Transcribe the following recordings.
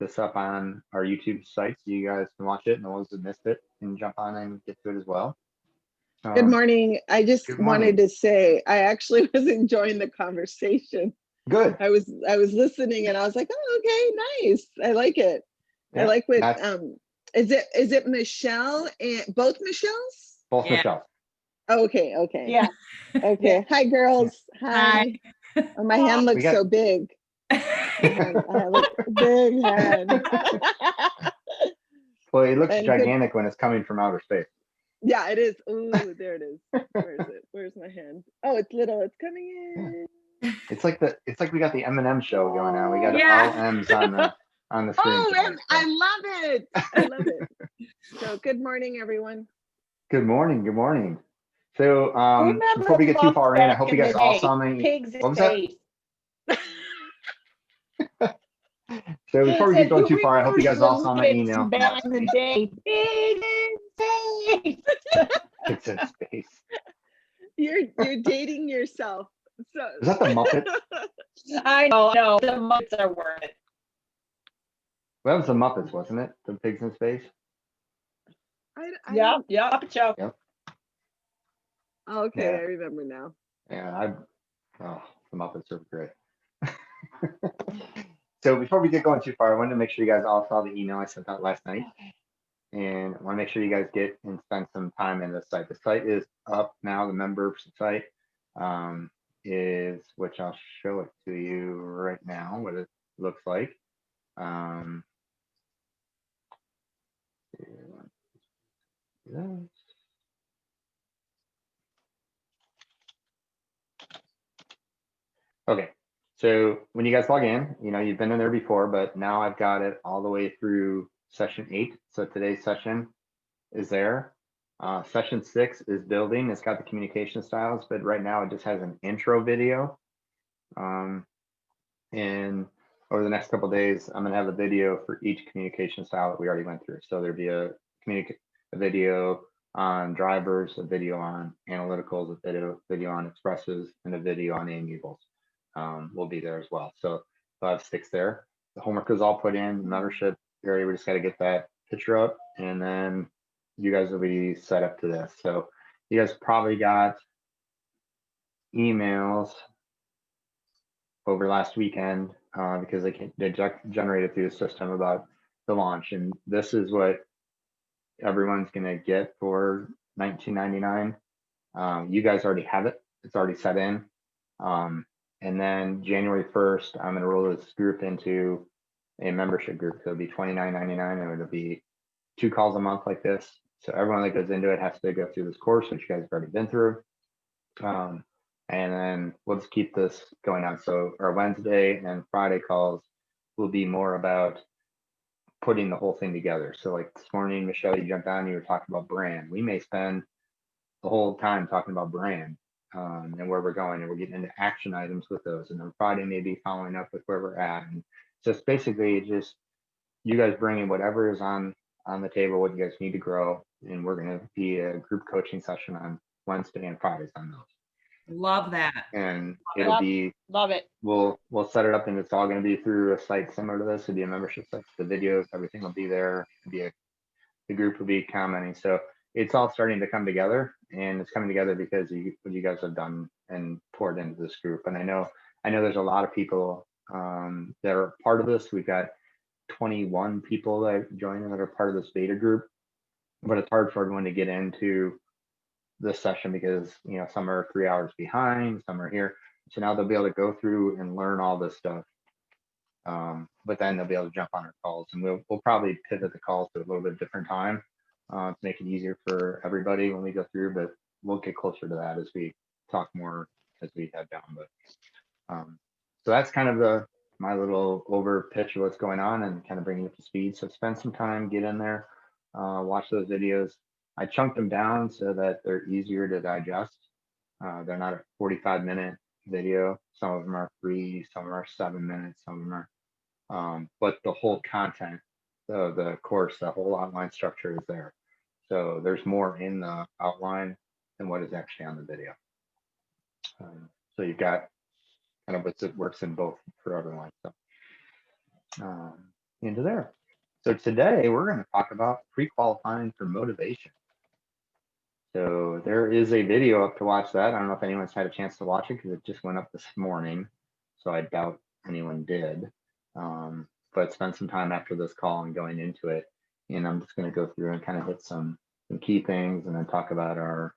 this up on our YouTube site so you guys can watch it, and the ones that missed it can jump on and get to it as well. Good morning. I just Good wanted morning. to say I actually was enjoying the conversation. Good. I was listening and I was like, oh, okay, nice. I like it. I Yeah, like what that's is it Michelle and both Michelle's? both Yeah. Michelle. Okay, okay. Yeah. Okay. Hi girls. Hi. Hi. Oh, my hand looks got- so big. I have a big hand. Well, it looks And good- gigantic when it's coming from outer space. Yeah, it is. Ooh, there it is. Where is it? Where's my hand? Oh, it's little. It's coming in. It's like we got the M&M show going on. We got Yeah. all M's on the screen. Oh, today, and so. I love it. I love it. So good morning, everyone. Good morning. Good morning. So Who remembers before we get too books far in, I back hope you in the guys all day? saw my. Pigs in What was that? Space. So before we get going Who too far, I hope you guys all remembers saw my Muppets email. back in the day. Pigs in Space. It's in space. You're dating yourself. So Is that the Muppet? I know. The Muppets are worth it. Well, that was the Muppets, wasn't it? The pigs in space. Yeah. Muppet Show. Okay, Yeah. I remember now. Yeah, the Muppets are great. So before we get going too far, I wanted to make sure you guys all saw the email I sent out last night. And I want to make sure you guys get and spend some time in the site. The site is up now. The member site is, which I'll show it to you right now, what it looks like. Okay, so when you guys log in, you've been in there before, but now I've got it all the way through session 8. So today's session is there. Session 6 is building. It's got the communication styles, but right now it just has an intro video. And over the next couple of days, I'm gonna have a video for each communication style that we already went through. So there'll be a video on drivers, a video on analyticals, a video on expresses, and a video on amiables. Will be there as well. So we'll have 6 there. The homework is all put in, membership area. We just got to get that picture up, and then you guys will be set up to this. So you guys probably got emails over last weekend because they generated through the system about the launch, and this is what everyone's gonna get for $19.99. You guys already have it; it's already set in. And then January 1st, I'm gonna roll this group into a membership group. So it'll be $29.99, and it'll be 2 calls a month like this. So everyone that goes into it has to go through this course, which you guys have already been through. And then we'll just keep this going on. So our Wednesday and Friday calls will be more about putting the whole thing together. So like this morning, Michelle, you jumped on, you were talking about brand. We may spend the whole time talking about brand and where we're going, and we're getting into action items with those. And then Friday, maybe following up with where we're at. And just basically just you guys bringing whatever is on the table, what you guys need to grow. And we're going to be a group coaching session on Wednesday and Fridays on those. Love that. And it'll be, Love it. we'll set it up, and it's all going to be through a site similar to this. It'll be a membership site. The videos, everything will be there. The group will be commenting. So it's all starting to come together, and it's coming together because what you guys have done and poured into this group. And I know there's a lot of people that are part of this. We've got 21 people that joined that are part of this beta group, but it's hard for everyone to get into this session because some are 3 hours behind, some are here. So now they'll be able to go through and learn all this stuff. But then they'll be able to jump on our calls, and we'll probably pivot the calls to a little bit different time to make it easier for everybody when we go through. But we'll get closer to that as we talk more as we head down. But so that's kind of my little over pitch of what's going on and kind of bringing you up to speed. So spend some time, get in there, watch those videos. I chunked them down so that they're easier to digest. They're not a 45-minute video. Some of them are 3, some are 7 minutes, some of them are, but the whole content of the course, the whole outline structure is there. So there's more in the outline than what is actually on the video. So you've got kind of what works in both for everyone. So into there. So today we're going to talk about pre-qualifying for motivation. So there is a video up to watch that. I don't know if anyone's had a chance to watch it because it just went up this morning. So I doubt anyone did. But spend some time after this call and going into it. And I'm just going to go through and kind of hit some key things and then talk about our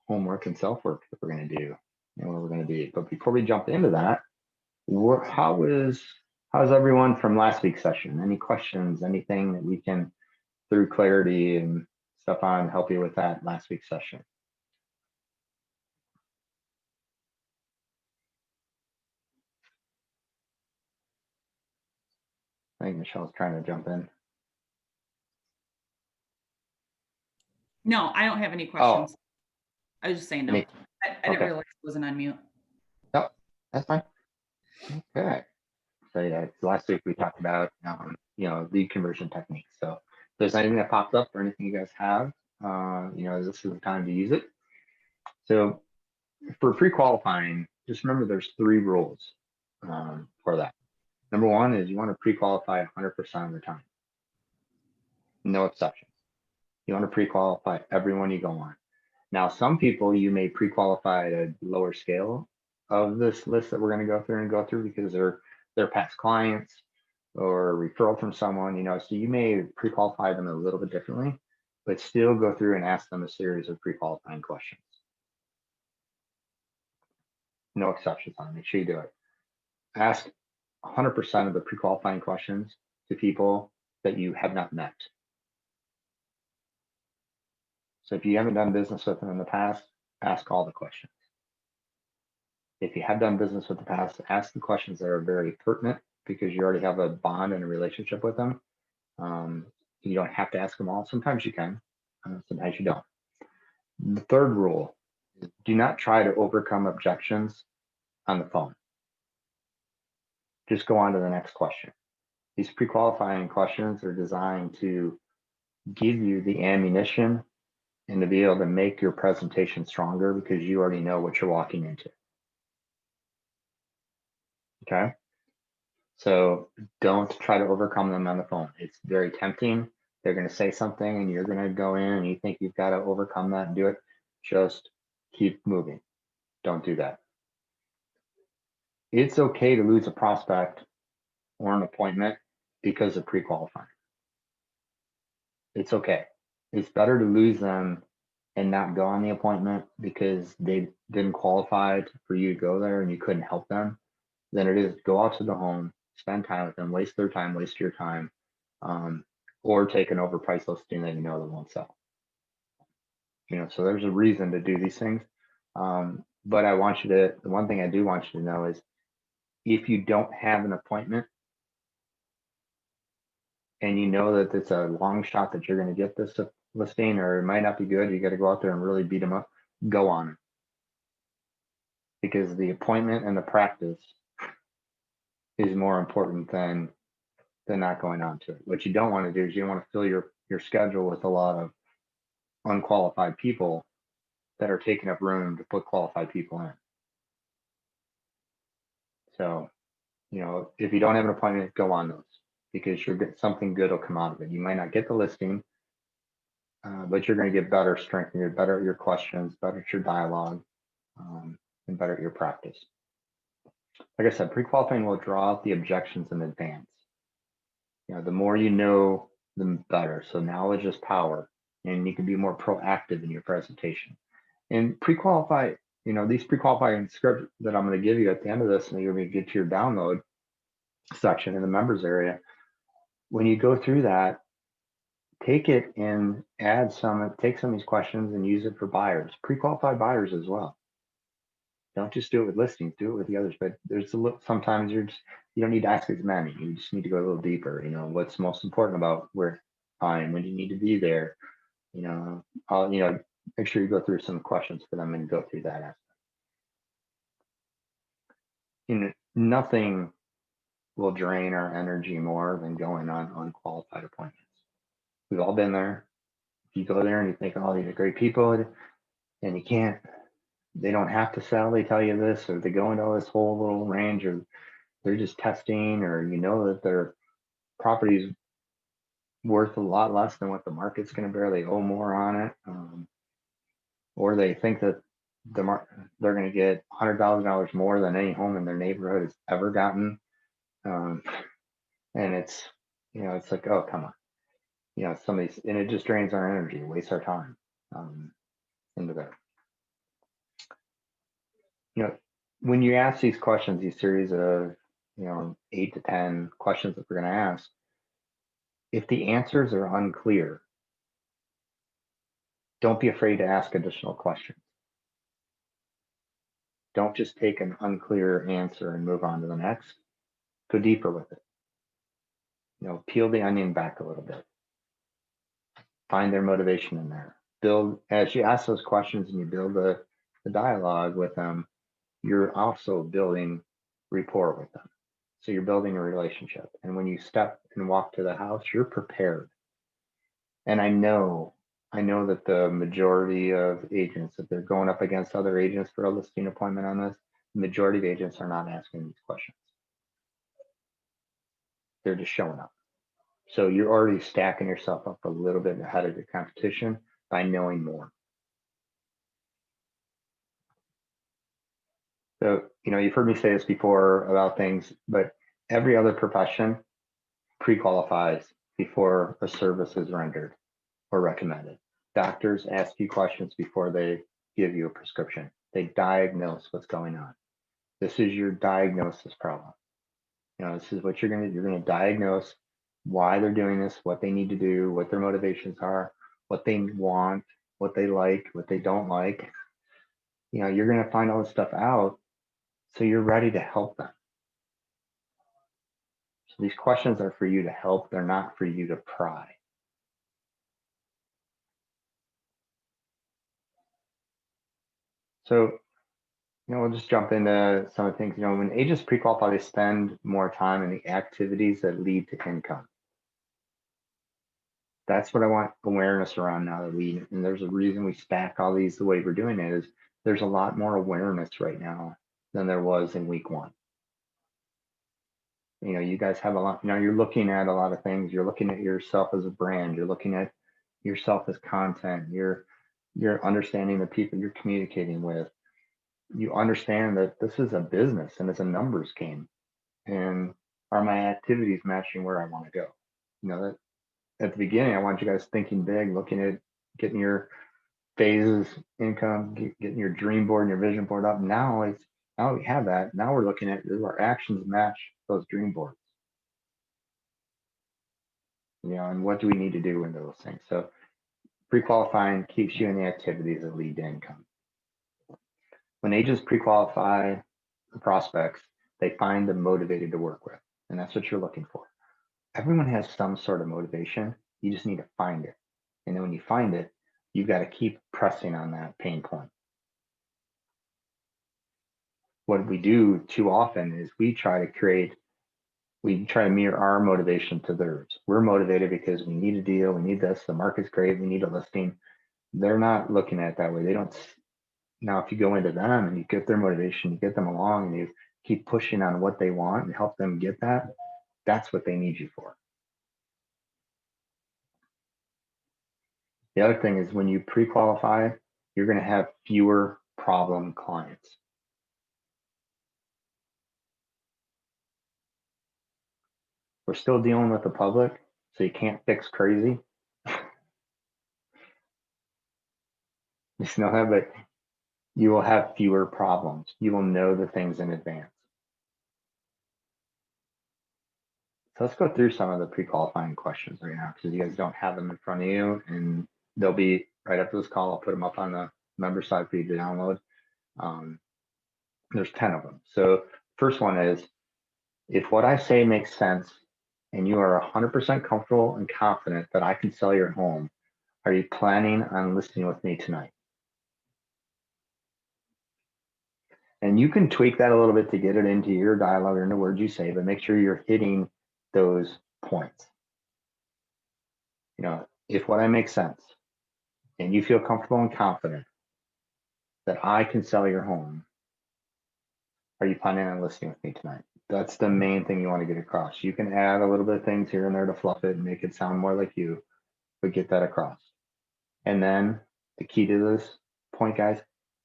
homework and self-work that we're going to do and where we're going to be. But before we jump into that, how's everyone from last week's session? Any questions, anything that we can, through clarity and stuff on, help you with that last week's session? I think Michelle's trying to jump in. No, I don't have any questions. I was just saying no. I didn't realize it wasn't on mute. Yep, that's fine. Okay. So yeah, last week we talked about lead conversion techniques. So if there's anything that pops up or anything you guys have, this is the time to use it. So for pre-qualifying, just remember there's 3 rules for that. Number 1 is you want to pre-qualify 100% of the time. No exceptions. You want to pre-qualify everyone you go on. Now, some people you may pre-qualify at a lower scale of this list that we're going to go through because they're past clients or referral from someone, so you may pre-qualify them a little bit differently, but still go through and ask them a series of pre-qualifying questions. No exceptions on it. Make sure you do it. Ask 100% of the pre-qualifying questions to people that you have not met. So if you haven't done business with them in the past, ask all the questions. If you have done business with the past, ask the questions that are very pertinent because you already have a bond and a relationship with them. You don't have to ask them all. Sometimes you can, sometimes you don't. The third rule is do not try to overcome objections on the phone. Just go on to the next question. These pre-qualifying questions are designed to give you the ammunition and to be able to make your presentation stronger because you already know what you're walking into. Okay? So don't try to overcome them on the phone. It's very tempting. They're going to say something and you're going to go in and you think you've got to overcome that and do it. Just keep moving. Don't do that. It's okay to lose a prospect or an appointment because of pre-qualifying. It's okay. It's better to lose them and not go on the appointment because they didn't qualify for you to go there and you couldn't help them than it is to go out to the home, spend time with them, waste their time, waste your time, or take an overpriced listing that you know that won't sell. So there's a reason to do these things. But the one thing I do want you to know is if you don't have an appointment and you know that it's a long shot that you're going to get this listing or it might not be good, you got to go out there and really beat them up, go on it. Because the appointment and the practice is more important than not going on to it. What you don't want to do is you don't want to fill your schedule with a lot of unqualified people that are taking up room to put qualified people in. So, if you don't have an appointment, go on those because something good will come out of it. You might not get the listing, but you're going to get better strength. You're better at your questions, better at your dialogue, and better at your practice. Like I said, pre-qualifying will draw out the objections in advance. The more you know, the better. So knowledge is power, and you can be more proactive in your presentation. And pre-qualify, these pre-qualifying scripts that I'm going to give you at the end of this, and you're going to get to your download section in the members area. When you go through that, take it and take some of these questions and use it for buyers, pre-qualified buyers as well. Don't just do it with listings, do it with the others. But sometimes you don't need to ask as many. You just need to go a little deeper. What's most important about where time, when you need to be there. Make sure you go through some questions for them and go through that aspect. Nothing will drain our energy more than going on unqualified appointments. We've all been there. If you go there and you think, oh, these are great people, and you can't. They don't have to sell, they tell you this, or they go into this whole little range, or they're just testing, or that they're property's worth a lot less than what the market's going to bear. They owe more on it, or they think that they're going to get $100,000 more than any home in their neighborhood has ever gotten. And it's, it's like, oh, come on. Some of these, and it just drains our energy, wastes our time into that. When you ask these questions, these series of, 8 to 10 questions that we're going to ask, if the answers are unclear, don't be afraid to ask additional questions. Don't just take an unclear answer and move on to the next. Go deeper with it. Peel the onion back a little bit. Find their motivation in there. As you ask those questions and you build the dialogue with them, you're also building rapport with them. So you're building a relationship. And when you step and walk to the house, you're prepared. And I know that the majority of agents, if they're going up against other agents for a listing appointment on this, the majority of agents are not asking these questions. They're just showing up. So you're already stacking yourself up a little bit ahead of your competition by knowing more. So, you've heard me say this before about things, but every other profession pre-qualifies before a service is rendered or recommended. Doctors ask you questions before they give you a prescription. They diagnose what's going on. This is your diagnosis problem. This is what you're going to diagnose why they're doing this, what they need to do, what their motivations are, what they want, what they like, what they don't like. You're going to find all this stuff out, so you're ready to help them. So these questions are for you to help. They're not for you to pry. So, we'll just jump into some of the things. When agents pre-qualify, they spend more time in the activities that lead to income. That's what I want awareness around now that and there's a reason we stack all these the way we're doing it is there's a lot more awareness right now than there was in week 1. You guys have a lot, you're looking at a lot of things. You're looking at yourself as a brand. You're looking at yourself as content. You're understanding the people you're communicating with. You understand that this is a business and it's a numbers game. And are my activities matching where I want to go? That at the beginning, I want you guys thinking big, looking at getting your phases, income, getting your dream board and your vision board up. Now we have that. Now we're looking at do our actions match those dream boards? And what do we need to do into those things? So pre-qualifying keeps you in the activities that lead to income. When agents pre-qualify the prospects, they find them motivated to work with, and that's what you're looking for. Everyone has some sort of motivation. You just need to find it. And then when you find it, you've got to keep pressing on that pain point. What we do too often is we try to mirror our motivation to theirs. We're motivated because we need a deal, we need this, the market's great, we need a listing. They're not looking at it that way. They don't. Now, if you go into them and you get their motivation, you get them along and you keep pushing on what they want and help them get that, that's what they need you for. The other thing is when you pre-qualify, you're going to have fewer problem clients. We're still dealing with the public, so you can't fix crazy. You know that, but you will have fewer problems. You will know the things in advance. So let's go through some of the pre-qualifying questions right now because you guys don't have them in front of you, and they'll be right after this call. I'll put them up on the member side for you to download. There's 10 of them. So first one is, if what I say makes sense and you are 100% comfortable and confident that I can sell your home, are you planning on listing with me tonight? And you can tweak that a little bit to get it into your dialogue or into words you say, but make sure you're hitting those points. If what I make sense and you feel comfortable and confident that I can sell your home, are you planning on listing with me tonight? That's the main thing you want to get across. You can add a little bit of things here and there to fluff it and make it sound more like you, but get that across. And then the key to this point, guys,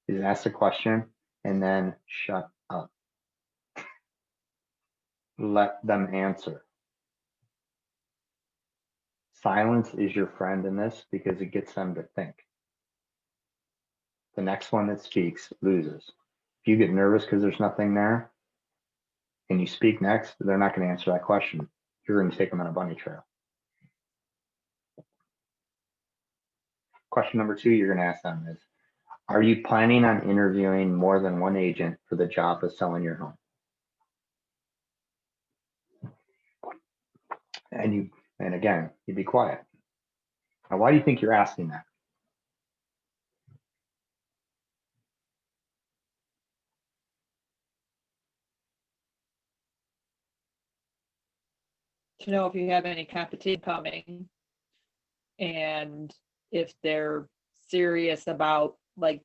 is ask the question and then shut up. Let them answer. Silence is your friend in this because it gets them to think. The next one that speaks loses. If you get nervous because there's nothing there and you speak next, they're not going to answer that question. You're going to take them on a bunny trail. Question number 2 you're going to ask them is, are you planning on interviewing more than one agent for the job of selling your home? And again, you be quiet. Now, why do you think you're asking that? To know if you have any competition coming and if they're serious about like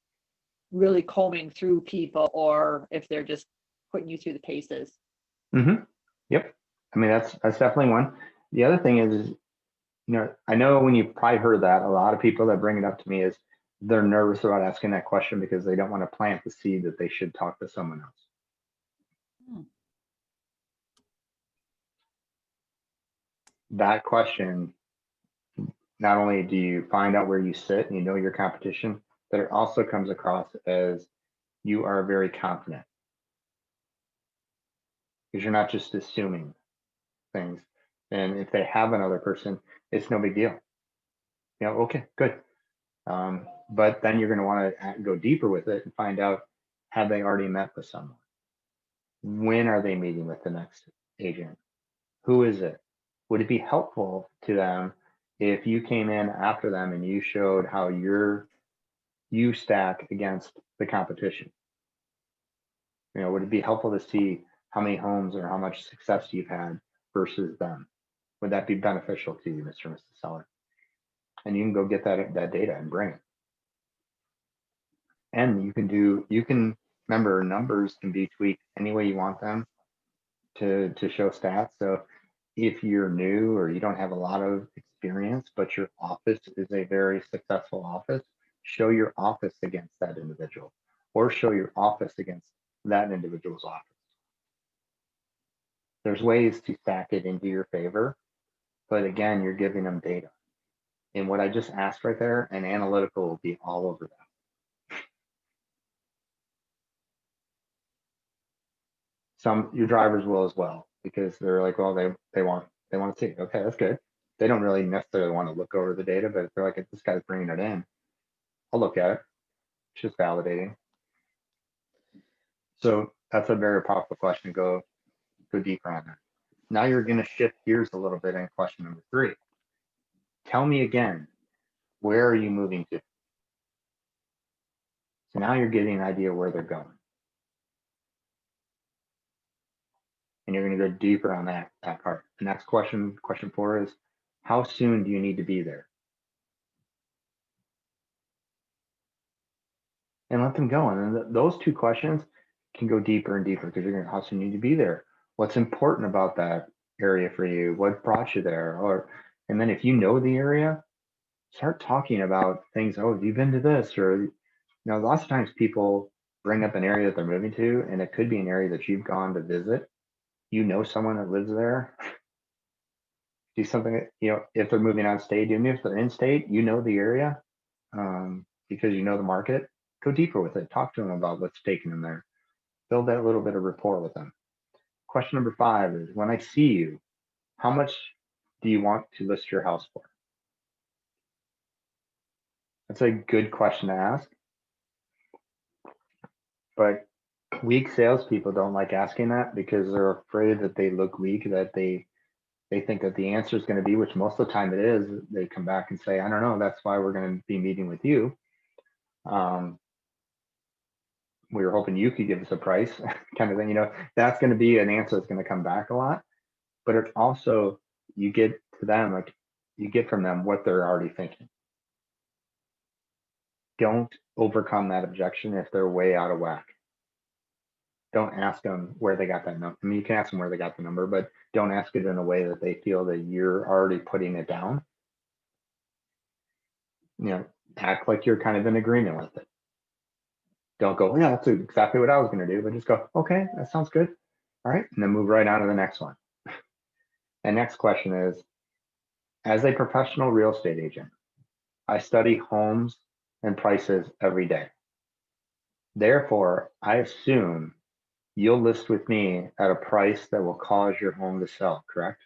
really combing through people or if they're just putting you through the paces. Mm-hmm. Yep. I mean, that's definitely one. The other thing is, I know when you probably heard that, a lot of people that bring it up to me is they're nervous about asking that question because they don't want to plant the seed that they should talk to someone else. That question, not only do you find out where you sit and you know your competition, but it also comes across as you are very confident because you're not just assuming things. And if they have another person, it's no big deal. Okay, good. But then you're going to want to go deeper with it and find out, have they already met with someone? When are they meeting with the next agent? Who is it? Would it be helpful to them if you came in after them and you showed how you stack against the competition? Would it be helpful to see how many homes or how much success you've had versus them? Would that be beneficial to you, Mr. and Mrs. Seller? And you can go get that data and bring it. And you can remember, numbers can be tweaked any way you want them to show stats. So if you're new or you don't have a lot of experience, but your office is a very successful office, show your office against that individual or show your office against that individual's office. There's ways to stack it into your favor, but again, you're giving them data. And what I just asked right there, an analytical will be all over that. Your drivers will as well, because they're like, well, they want to see. Okay, that's good. They don't really necessarily want to look over the data, but if they're like, if this guy's bringing it in, I'll look at it. It's just validating. So that's a very powerful question. Go deeper on that. Now you're going to shift gears a little bit in question number 3. Tell me again, where are you moving to? So now you're getting an idea where they're going. And you're going to go deeper on that part. The next question 4 is, how soon do you need to be there? And let them go. And those 2 questions can go deeper and deeper because you're going to, how soon do you need to be there? What's important about that area for you? What brought you there? And then if you know the area, start talking about things. Oh, have you been to this? Or, lots of times people bring up an area that they're moving to, and it could be an area that you've gone to visit. You know someone that lives there. Do something, if they're moving out of state, even if they're in state, you know the area because you know the market. Go deeper with it. Talk to them about what's taking them there. Build that little bit of rapport with them. Question number 5 is, when I see you, how much do you want to list your house for? That's a good question to ask. But weak salespeople don't like asking that because they're afraid that they look weak, that they think that the answer is going to be, which most of the time it is, they come back and say, I don't know, that's why we're going to be meeting with you. We were hoping you could give us a price kind of thing. That's going to be an answer that's going to come back a lot. But it's also, you get to them, like you get from them what they're already thinking. Don't overcome that objection if they're way out of whack. don't ask them where they got that number. I mean, you can ask them where they got the number, but don't ask it in a way that they feel that you're already putting it down. Act like you're kind of in agreement with it. Don't go, yeah, that's exactly what I was going to do, but just go, okay, that sounds good. All right, and then move right on to the next one. The next question is, as a professional real estate agent, I study homes and prices every day. Therefore, I assume you'll list with me at a price that will cause your home to sell, correct?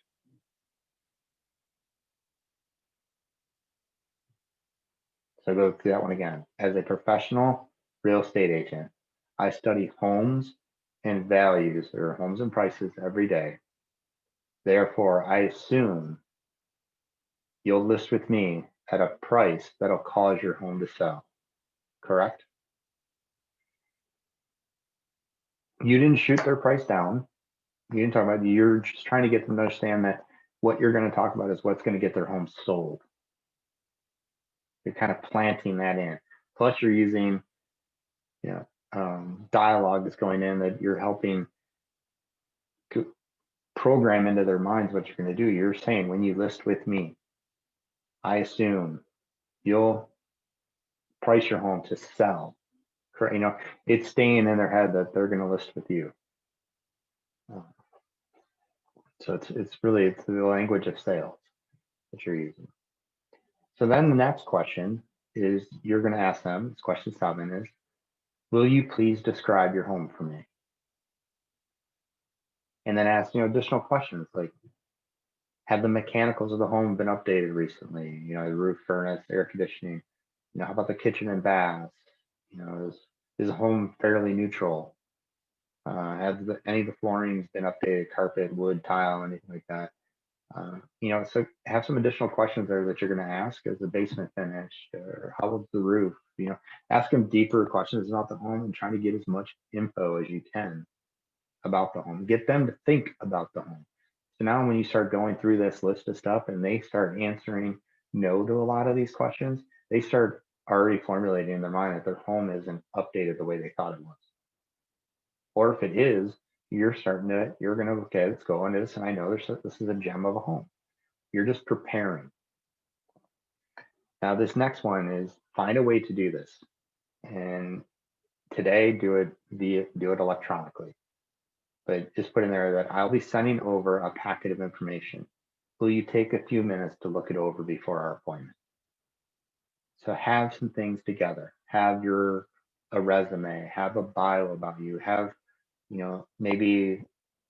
So go through that one again. As a professional real estate agent, I study homes and values, or homes and prices every day. Therefore, I assume you'll list with me at a price that'll cause your home to sell, correct? You didn't shoot their price down. You didn't talk about it. You're just trying to get them to understand that what you're going to talk about is what's going to get their home sold. You're kind of planting that in. Plus, you're using, dialogue that's going in that you're helping to program into their minds what you're going to do. You're saying, when you list with me, I assume you'll price your home to sell. It's staying in their head that they're going to list with you. So it's the language of sales that you're using. So then the next question is, you're going to ask them, this question 7 is, will you please describe your home for me? And then ask, additional questions like, have the mechanicals of the home been updated recently? The roof, furnace, air conditioning. How about the kitchen and bath? Is the home fairly neutral? Have any of the floorings been updated? Carpet, wood, tile, anything like that? So have some additional questions there that you're going to ask. Is the basement finished? Or how was the roof? Ask them deeper questions about the home and try to get as much info as you can about the home. Get them to think about the home. So now when you start going through this list of stuff and they start answering no to a lot of these questions, they start already formulating in their mind that their home isn't updated the way they thought it was. Or if it is, you're going to, okay, let's go into this. And I know this is a gem of a home. You're just preparing. Now, this next one is, find a way to do this. And today, do it electronically. But just put in there that I'll be sending over a packet of information. Will you take a few minutes to look it over before our appointment? So have some things together. Have a resume, have a bio about you, have, maybe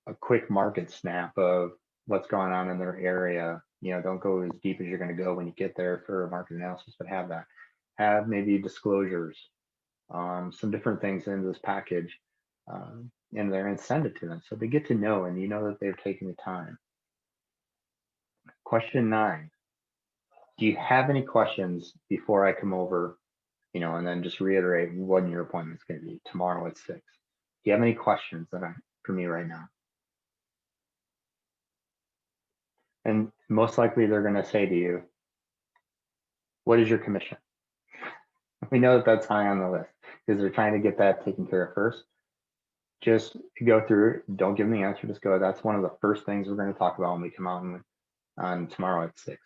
a quick market snap of what's going on in their area. Don't go as deep as you're going to go when you get there for a market analysis, but have that. Have maybe disclosures, some different things in this package in there, and send it to them so they get to know, and that they're taking the time. Question 9. Do you have any questions before I come over, and then just reiterate when your appointment is going to be tomorrow at 6? Do you have any questions for me right now? And most likely they're going to say to you, what is your commission? We know that that's high on the list because they're trying to get that taken care of first. Just go through it. Don't give them the answer. Just go, that's one of the first things we're going to talk about when we come out on tomorrow at 6.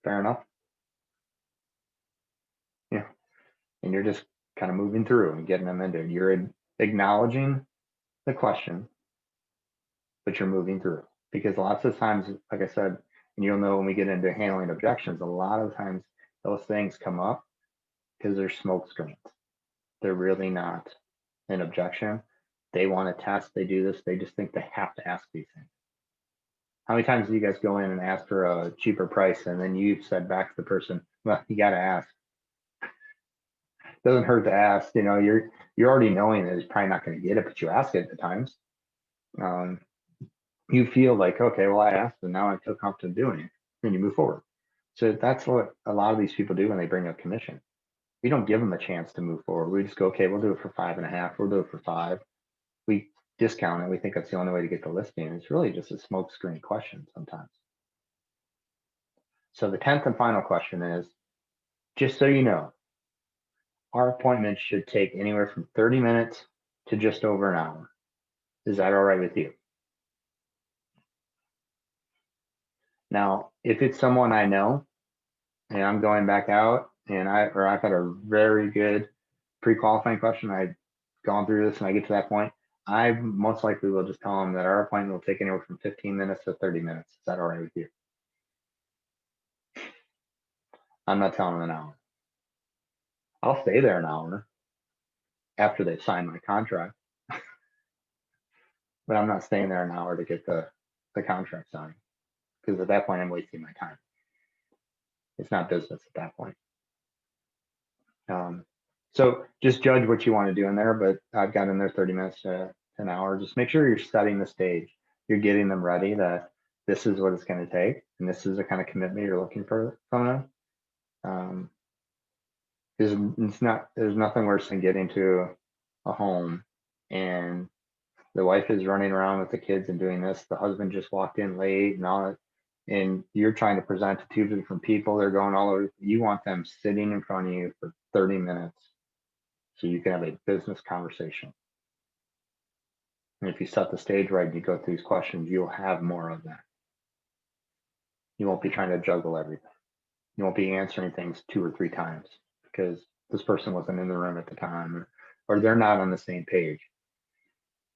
Fair enough? Yeah. And you're just kind of moving through and getting them into it. You're acknowledging the question, but you're moving through. Because lots of times, like I said, and you'll know when we get into handling objections, a lot of times those things come up because they're smoke screens. They're really not an objection. They want to test, they do this, they just think they have to ask these things. How many times do you guys go in and ask for a cheaper price and then you said back to the person, well, you got to ask. Doesn't hurt to ask. You're already knowing that it's probably not going to get it, but you ask it at times. You feel like, okay, well, I asked and now I feel confident doing it, and you move forward. So that's what a lot of these people do when they bring up commission. We don't give them a chance to move forward. We just go, okay, we'll do it for 5.5. We'll do it for 5. We discount it. We think that's the only way to get the listing. It's really just a smoke screen question sometimes. So the 10th and final question is, just so you know, our appointment should take anywhere from 30 minutes to just over an hour. Is that all right with you? Now, if it's someone I know and I'm going back out and I've had a very good pre-qualifying question, I've gone through this and I get to that point, I most likely will just tell them that our appointment will take anywhere from 15 minutes to 30 minutes. Is that all right with you? I'm not telling them an hour. I'll stay there an hour after they sign my contract, but I'm not staying there an hour to get the contract signed, because at that point I'm wasting my time. It's not business at that point. So just judge what you want to do in there, but I've got in there 30 minutes to an hour. Just make sure you're setting the stage. You're getting them ready that this is what it's going to take, and this is the kind of commitment you're looking for from them. There's nothing worse than getting to a home and the wife is running around with the kids and doing this. The husband just walked in late and all that, and you're trying to present to two different people. They're going all over. You want them sitting in front of you for 30 minutes so you can have a business conversation. And if you set the stage right and you go through these questions, you'll have more of that. You won't be trying to juggle everything. You won't be answering things 2 or 3 times because this person wasn't in the room at the time, or they're not on the same page.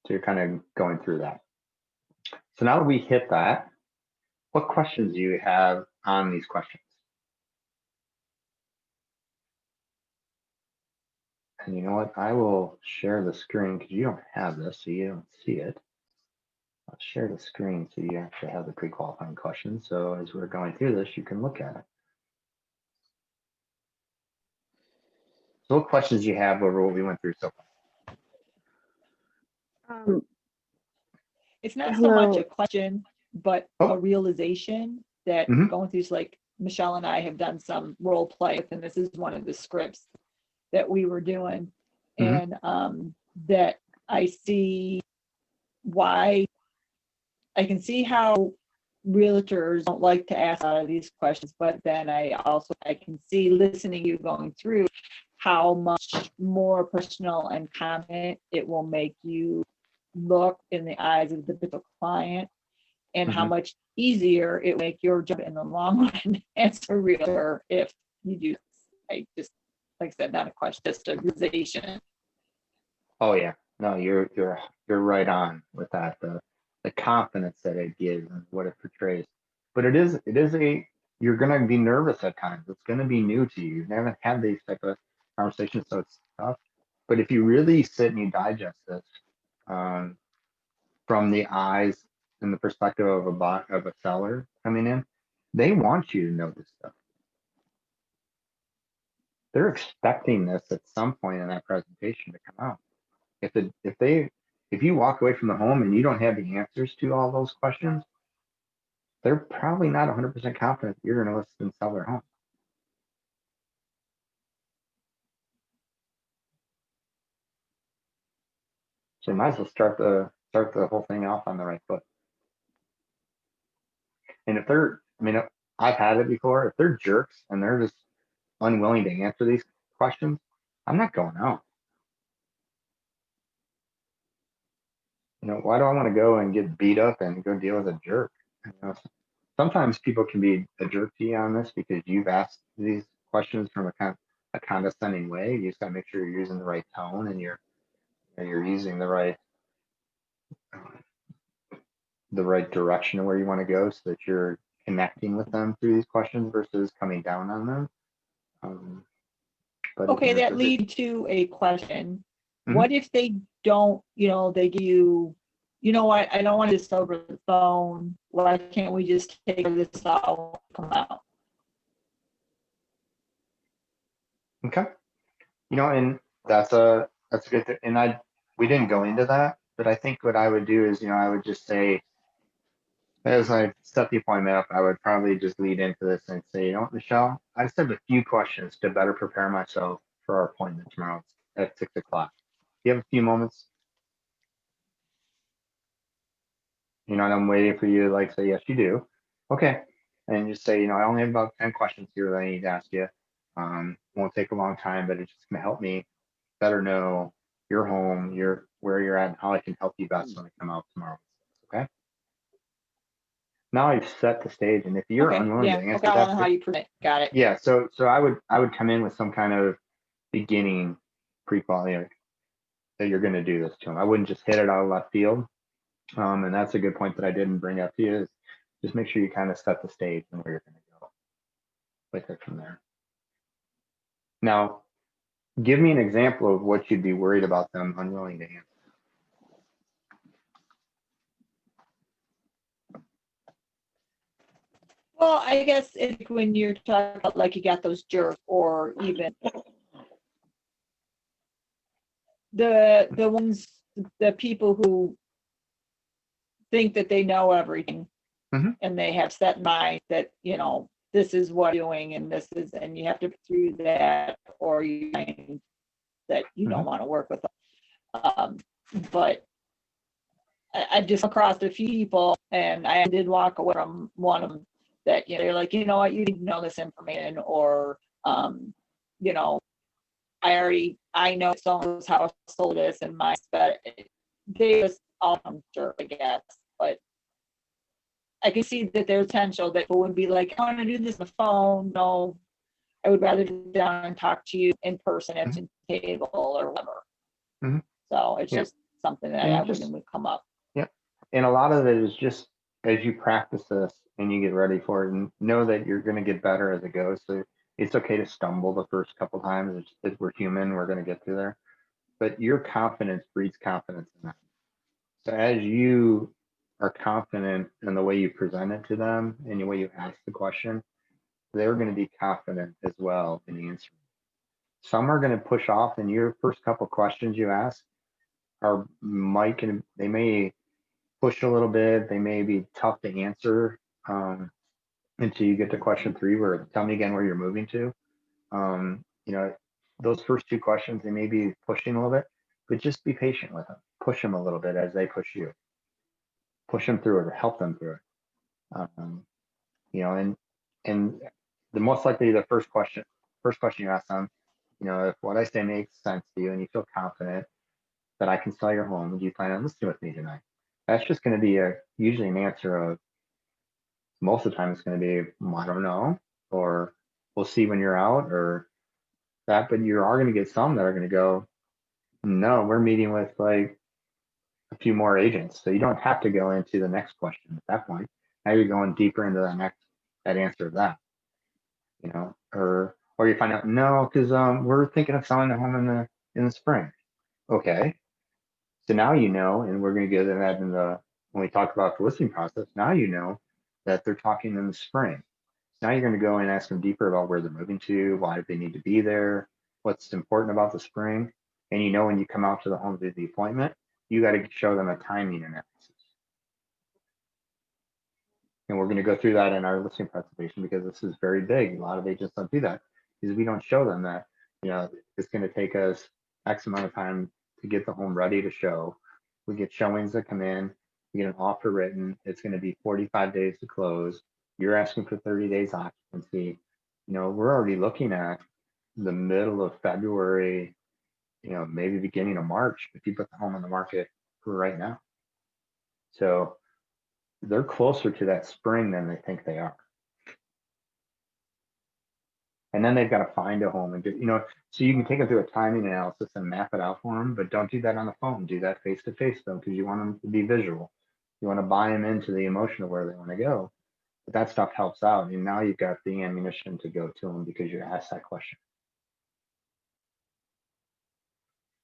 So you're kind of going through that. So now that we hit that, what questions do you have on these questions? And you know what? I will share the screen because you don't have this, so you don't see it. I'll share the screen so you actually have the pre-qualifying questions. So as we're going through this, you can look at it. So what questions do you have over what we went through so far? It's not so much a question, but a realization that going through, like Michelle and I have done some role play, and this is one of the scripts that we were doing, and that I see why. I can see how realtors don't like to ask out of these questions, but then I can see, listening to you going through, how much more personal and confident it will make you look in the eyes of the potential client, and how much easier it will make your job in the long run as a realtor if you do. I just, like I said, not a question, just a realization. Oh yeah, no, you're right on with that. The confidence that it gives and what it portrays. But it is you're gonna be nervous at times. It's gonna be new to you. You haven't had these type of conversations, so it's tough. But if you really sit and you digest this from the eyes and the perspective of a seller coming in, they want you to know this stuff. They're expecting this at some point in that presentation to come out. If you walk away from the home and you don't have the answers to all those questions, they're probably not 100% confident you're going to list and sell their home. So you might as well start the whole thing off on the right foot. And if I've had it before. If they're jerks and they're just unwilling to answer these questions, I'm not going out. Why do I want to go and get beat up and go deal with a jerk? Sometimes people can be a jerk to you on this because you've asked these questions from a condescending way. You just got to make sure you're using the right tone and you're using the right direction of where you want to go, so that you're connecting with them through these questions versus coming down on them. But okay, that leads to a question. What if they don't, they give you, what, I don't want this over the phone. Why can't we just take this out and come out? Okay. And that's a good thing. And we didn't go into that, but I think what I would do is, I would just say, as I set the appointment up, I would probably just lead into this and say, Michelle, I just have a few questions to better prepare myself for our appointment tomorrow at 6 o'clock. Do you have a few moments? And I'm waiting for you to say, yes, you do. Okay. And just say, I only have about 10 questions here that I need to ask you. Won't take a long time, but it's just going to help me better know your home, where you're at, and how I can help you best when I come out tomorrow. Okay. Now I've set the stage, and if you're Okay, unwilling yeah, to answer okay, I that, don't know how you present, got it. yeah. So I would come in with some kind of beginning pre-qual, that you're going to do this to them. I wouldn't just hit it out of left field. And that's a good point that I didn't bring up to you, is just make sure you kind of set the stage and where you're going to go with it from there. Now, give me an example of what you'd be worried about them unwilling to answer. Well, I guess it's when you're talking about like you got those jerks, or even the ones, the people who think that they know everything, and they have set in mind that, this is what you're doing, and this is, and you have to through that, or you find that you don't want to work with them. But I just across a few people, and I did walk away from one of them that, they're like, you know what, you need to know this information, or, I know someone's house sold this and my, but they just all jerk, I guess. But I can see that there's potential that people would be like, I want to do this on the phone. No, I would rather sit down and talk to you in person at the table or whatever. So it's just something that I would come up. Yeah. And a lot of it is just as you practice this and you get ready for it, and know that you're going to get better as it goes. So it's okay to stumble the first couple times. We're human. We're going to get through there. But your confidence breeds confidence in that. So as you are confident in the way you present it to them and the way you ask the question, they're going to be confident as well in answering. Some are going to push off, and your first couple questions you ask they may push a little bit. They may be tough to answer until you get to question 3, where tell me again where you're moving to. Those first 2 questions, they may be pushing a little bit, but just be patient with them. Push them a little bit as they push you. Push them through it or help them through it. And the most likely the first question you ask them, if what I say makes sense to you and you feel confident that I can sell your home, do you plan on listening with me tonight? That's just going to be usually an answer of, most of the time it's going to be, I don't know, or we'll see when you're out, or that. But you are going to get some that are going to go, no, we're meeting with like a few more agents. So you don't have to go into the next question at that point. Now you're going deeper into that answer of that, or you find out, no, because we're thinking of selling the home in the spring. Okay. So now and we're going to get that when we talk about the listing process, now that they're talking in the spring. Now you're going to go and ask them deeper about where they're moving to, why do they need to be there, what's important about the spring. And when you come out to the home to do the appointment, you got to show them a timing analysis. And we're going to go through that in our listing presentation, because this is very big. A lot of agents don't do that, because we don't show them that, it's going to take us X amount of time to get the home ready to show. We get showings that come in, we get an offer written. It's going to be 45 days to close. You're asking for 30 days occupancy. We're already looking at the middle of February, maybe beginning of March, if you put the home on the market for right now. So they're closer to that spring than they think they are. And then they've got to find a home and so you can take them through a timing analysis and map it out for them, but don't do that on the phone. Do that face to face though, because you want them to be visual. You want to buy them into the emotion of where they want to go. But that stuff helps out. And now you've got the ammunition to go to them because you asked that question.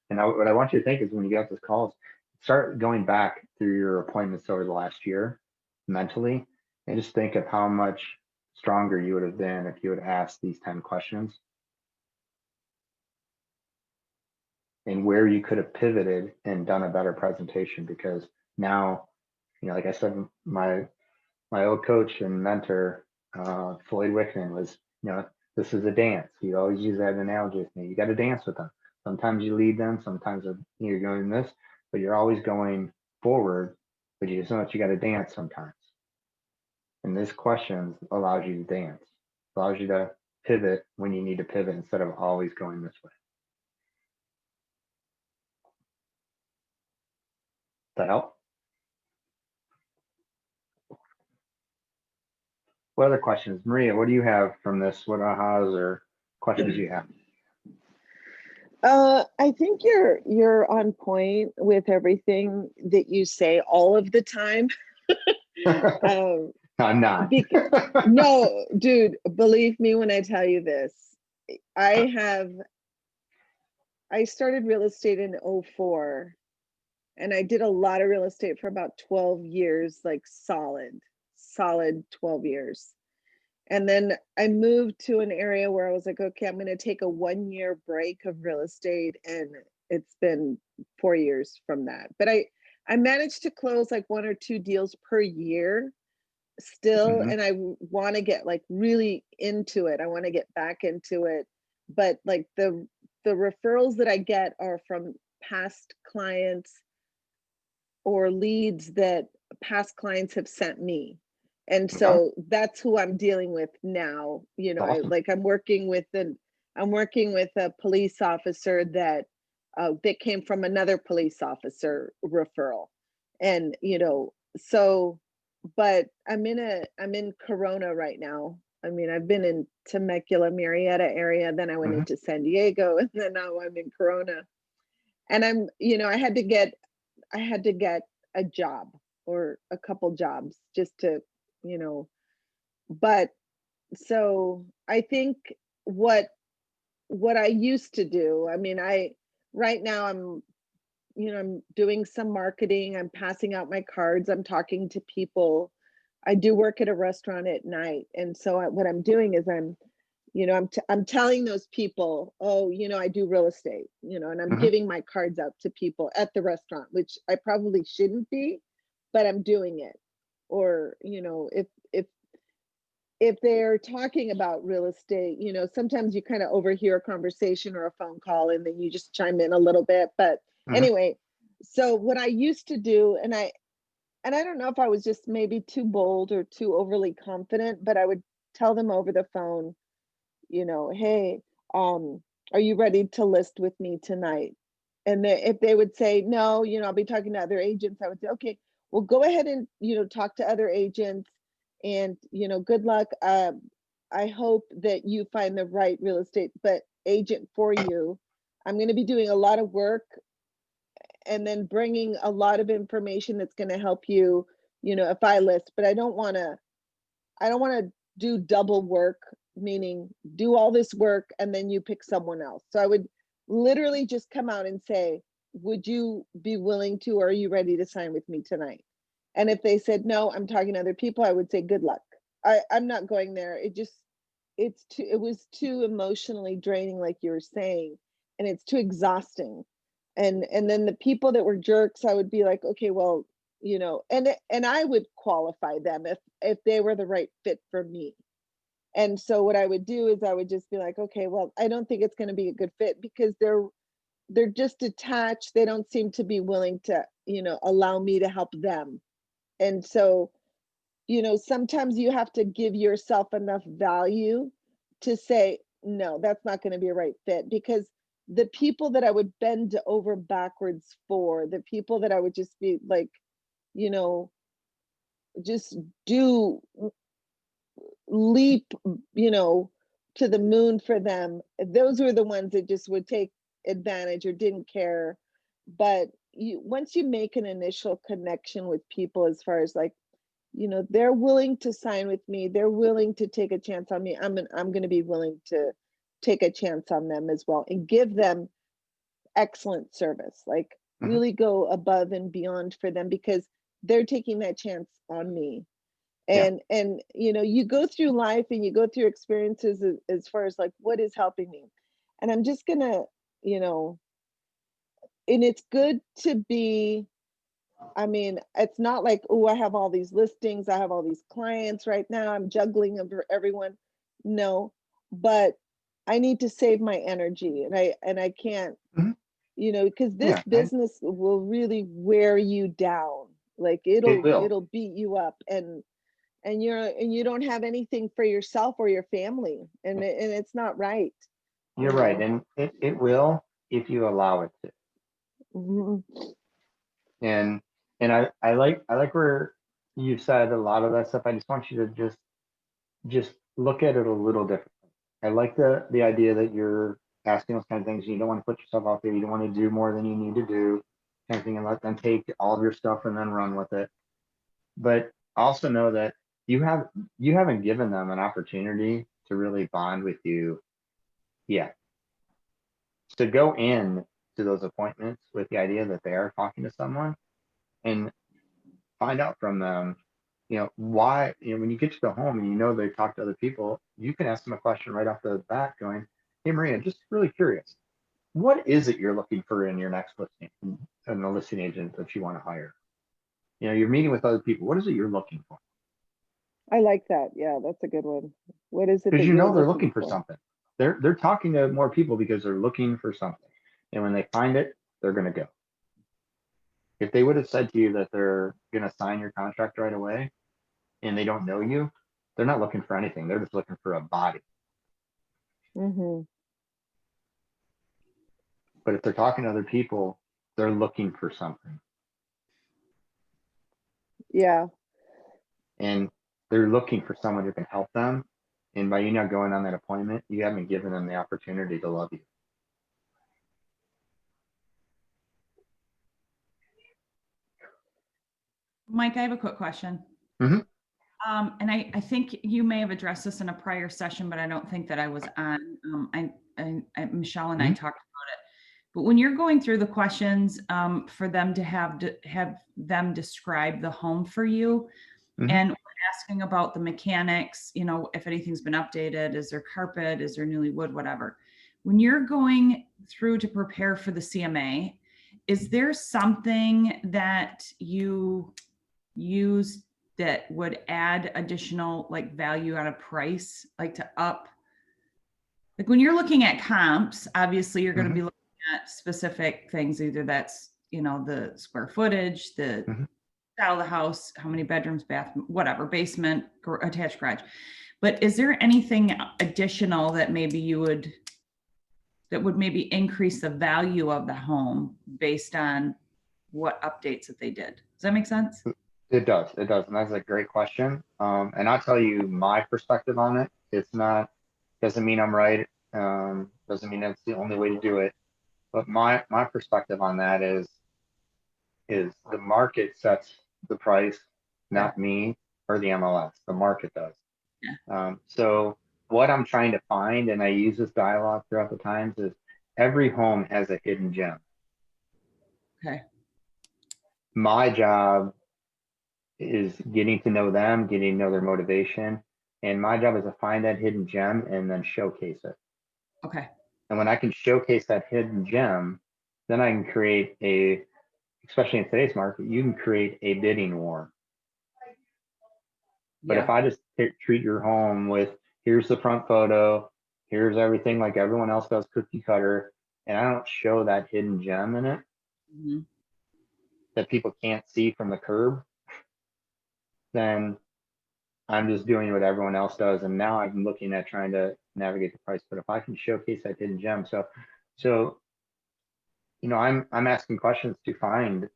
And what I want you to think is, when you get off those calls, start going back through your appointments over the last year mentally, and just think of how much stronger you would have been if you had asked these 10 questions, and where you could have pivoted and done a better presentation. Because now, like I said, my old coach and mentor, Floyd Wickman, was, this is a dance. He always used that analogy with me. You got to dance with them. Sometimes you lead them, sometimes you're going this, but you're always going forward, but you just know that you got to dance sometimes. And this question allows you to dance, allows you to pivot when you need to pivot instead of always going this way. that help? What other questions? Maria, what do you have from this? What ahas or questions you have? I think you're on point with everything that you say all of the time. Um, I'm not. no, dude, believe me when I tell you this. I started real estate in 04, and I did a lot of real estate for about 12 years, like solid 12 years. And then I moved to an area where I was like, okay, I'm going to take a 1-year break of real estate. And it's been 4 years from that. But I managed to close like 1 or 2 deals per year still. Mhm. And I want to get like really into it. I want to get back into it. But like the referrals that I get are from past clients or leads that past clients have sent me. And so that's who I'm dealing with now. You know, Awesome. I'm working with a police officer that came from another police officer referral. And, you know, so, but I'm in Corona right now. I mean, I've been in Temecula, Murrieta area, then I went Mhm. into San Diego, and then now I'm in Corona. And I had to get a job or a couple jobs just to, you know, but so I think what I used to do, I mean, right now I'm doing some marketing, I'm passing out my cards, I'm talking to people. I do work at a restaurant at night. And so what I'm doing is I'm telling those people, oh, I do real estate, and I'm Mhm. giving my cards out to people at the restaurant, which I probably shouldn't be, but I'm doing it. Or, if they're talking about real estate, sometimes you kind of overhear a conversation or a phone call and then you just chime in a little bit. But Mhm. anyway, so what I used to do, and I don't know if I was just maybe too bold or too overly confident, but I would tell them over the phone, hey, are you ready to list with me tonight? And if they would say no, I'll be talking to other agents, I would say, okay, well, go ahead and talk to other agents, and good luck. I hope that you find the right real estate but agent for you. I'm going to be doing a lot of work and then bringing a lot of information that's going to help you, if I list, but I don't want to do double work, meaning do all this work and then you pick someone else. So I would literally just come out and say, would you be willing to, or are you ready to sign with me tonight? And if they said no, I'm talking to other people, I would say good luck. I'm not going there. It was too emotionally draining, like you were saying, and it's too exhausting. And then the people that were jerks, I would be like, okay, well, and I would qualify them if they were the right fit for me. And so what I would do is I would just be like, okay, well, I don't think it's going to be a good fit because they're just attached. They don't seem to be willing to, allow me to help them. And so, sometimes you have to give yourself enough value to say, no, that's not going to be a right fit, because the people that I would bend over backwards for, the people that I would just be like, you know, just do leap, to the moon for them. Those were the ones that just would take advantage or didn't care. But once you make an initial connection with people, as far as like, they're willing to sign with me, they're willing to take a chance on me, I'm going to be willing to take a chance on them as well and give them excellent service, like Mhm. really go above and beyond for them because they're taking that chance on me. Yeah. And you go through life and you go through experiences as far as like what is helping me. And I'm just gonna, you know and it's good to be, I mean, it's not like, oh, I have all these listings, I have all these clients right now, I'm juggling over everyone. No, but I need to save my energy, and I can't, Mhm. because this Yeah. business will really wear you down. Like It will. it'll beat you up, and you don't have anything for yourself or your family, and it's not right. You're right. And it will if you allow it to. Mhm. And And I like where you said a lot of that stuff. I just want you to just look at it a little differently. I like the idea that you're asking those kind of things. You don't want to put yourself out there. You don't want to do more than you need to do, kind of thing, and let them take all of your stuff and then run with it. But also know that you haven't given them an opportunity to really bond with you yet. So go in to those appointments with the idea that they are talking to someone and find out from them, why, when you get to the home and they talk to other people, you can ask them a question right off the bat going, hey, Maria, just really curious. What is it you're looking for in your next listing, and the listing agent that you want to hire? You're meeting with other people. What is it you're looking for? I like that. Yeah, that's a good one. What is it? Because That they're looking for something. They're talking to more people because they're looking for something. And when they find it, they're going to go. If they would have said to you that they're going to sign your contract right away and they don't know you, they're not looking for anything. They're just looking for a body. Mm-hmm. But if they're talking to other people, they're looking for something. Yeah. And they're looking for someone who can help them. And by you not going on that appointment, you haven't given them the opportunity to love you. Mike, I have a quick question. Mhm. And I think you may have addressed this in a prior session, but I don't think that I was on. Michelle and I talked about it. But when you're going through the questions for them to have them describe the home for you, and asking about the mechanics, if anything's been updated, is there carpet, is there newly wood, whatever. When you're going through to prepare for the CMA, is there something that you use that would add additional value on a price, to up? When you're looking at comps, obviously you're going to be looking at specific things. Either that's, the square footage, the style of the house, how many bedrooms, bathroom, whatever, basement, attached garage. But is there anything additional that would maybe increase the value of the home based on what updates that they did? Does that make sense? It does. And that's a great question. And I'll tell you my perspective on it. Doesn't mean I'm right. Doesn't mean that's the only way to do it. But my perspective on that is the market sets the price, not me or the MLS. The market does. Yeah. So what I'm trying to find, and I use this dialogue throughout the times, is every home has a hidden gem. Okay. My job is getting to know them, getting to know their motivation. And my job is to find that hidden gem and then showcase it. Okay. And when I can showcase that hidden gem, then I can create especially in today's market, you can create a bidding war. But if I just treat your home with, here's the front photo, here's everything like everyone else does, cookie cutter, and I don't show that hidden gem in it that people can't see from the curb, then I'm just doing what everyone else does. And now I'm looking at trying to navigate the price. But if I can showcase that hidden gem, so I'm asking questions to find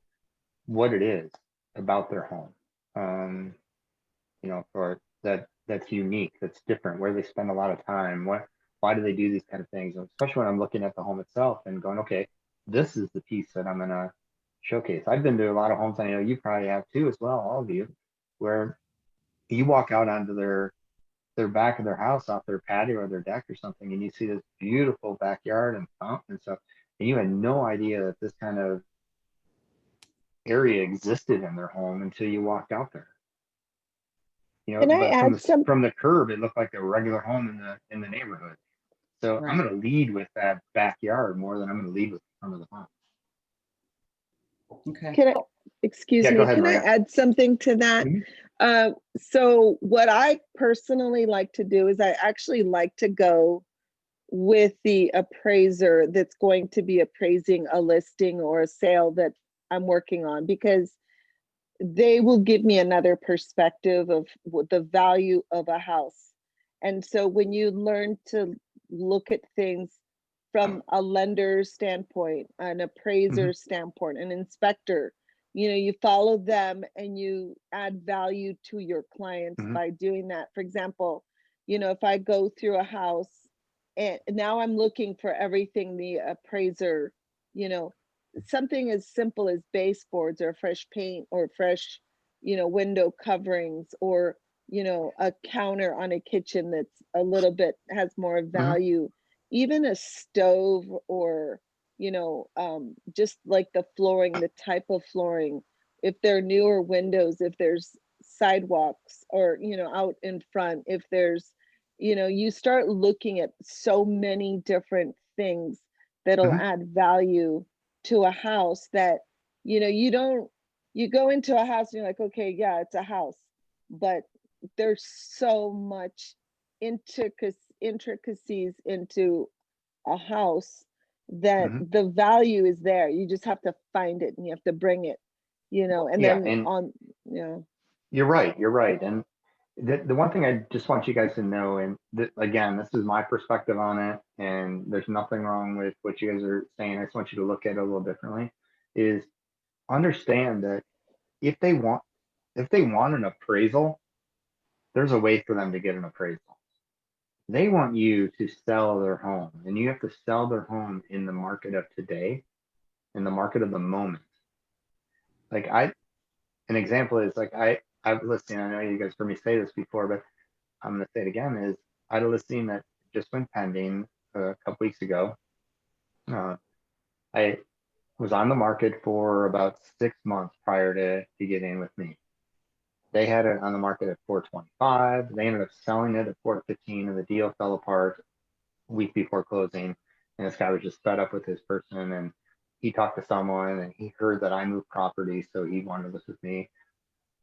what it is about their home, or that's unique, that's different, where they spend a lot of time, why do they do these kind of things, especially when I'm looking at the home itself and going, okay, this is the piece that I'm gonna showcase. I've been to a lot of homes, I know you probably have too as well, all of you, where you walk out onto their back of their house, off their patio or their deck or something, and you see this beautiful backyard and fountain and stuff, and you had no idea that this kind of area existed in their home until you walked out there. Can I add from the curb, it looked like a regular home in the neighborhood. So I'm going to lead with that backyard more than I'm going to lead with the front of the home. Okay. Excuse me, ahead, can Maria. I add something to that? So what I personally like to do is I actually like to go with the appraiser that's going to be appraising a listing or a sale that I'm working on, because they will give me another perspective of what the value of a house. And so when you learn to look at things from a lender's standpoint, an appraiser's standpoint, an inspector, you know, you follow them and you add value to your clients Mhm. by doing that. For example, you know, if I go through a house and now I'm looking for everything the appraiser, you know, something as simple as baseboards or fresh paint or fresh, you know, window coverings or, you know, a counter on a kitchen that's a little bit has more Mhm. value, even a stove or, you know, just like the flooring, the type of flooring, if they're newer windows, if there's sidewalks or, you know, out in front, if there's, you know, you start looking at so many different things that'll Mhm. add value to a house that, you know, you don't, you go into a house and you're like, okay, yeah, it's a house, but there's so much intricacies into a house that Mhm. the value is there. You just have to find it and you have to bring it, you know, and Yeah, then and on, yeah. you're right. You're right. And the one thing I just want you guys to know, and again, this is my perspective on it, and there's nothing wrong with what you guys are saying. I just want you to look at it a little differently. Is understand that if they want an appraisal, there's a way for them to get an appraisal. They want you to sell their home, and you have to sell their home in the market of today, in the market of the moment. Like an example is like I've listened. I know you guys heard me say this before, but I'm going to say it again. Is I had a listing that just went pending a couple weeks ago. I was on the market for about 6 months prior to get in with me. They had it on the market at 425. They ended up selling it at 415, and the deal fell apart a week before closing. And this guy was just fed up with his person, and he talked to someone, and he heard that I moved property, so he wanted to list with me.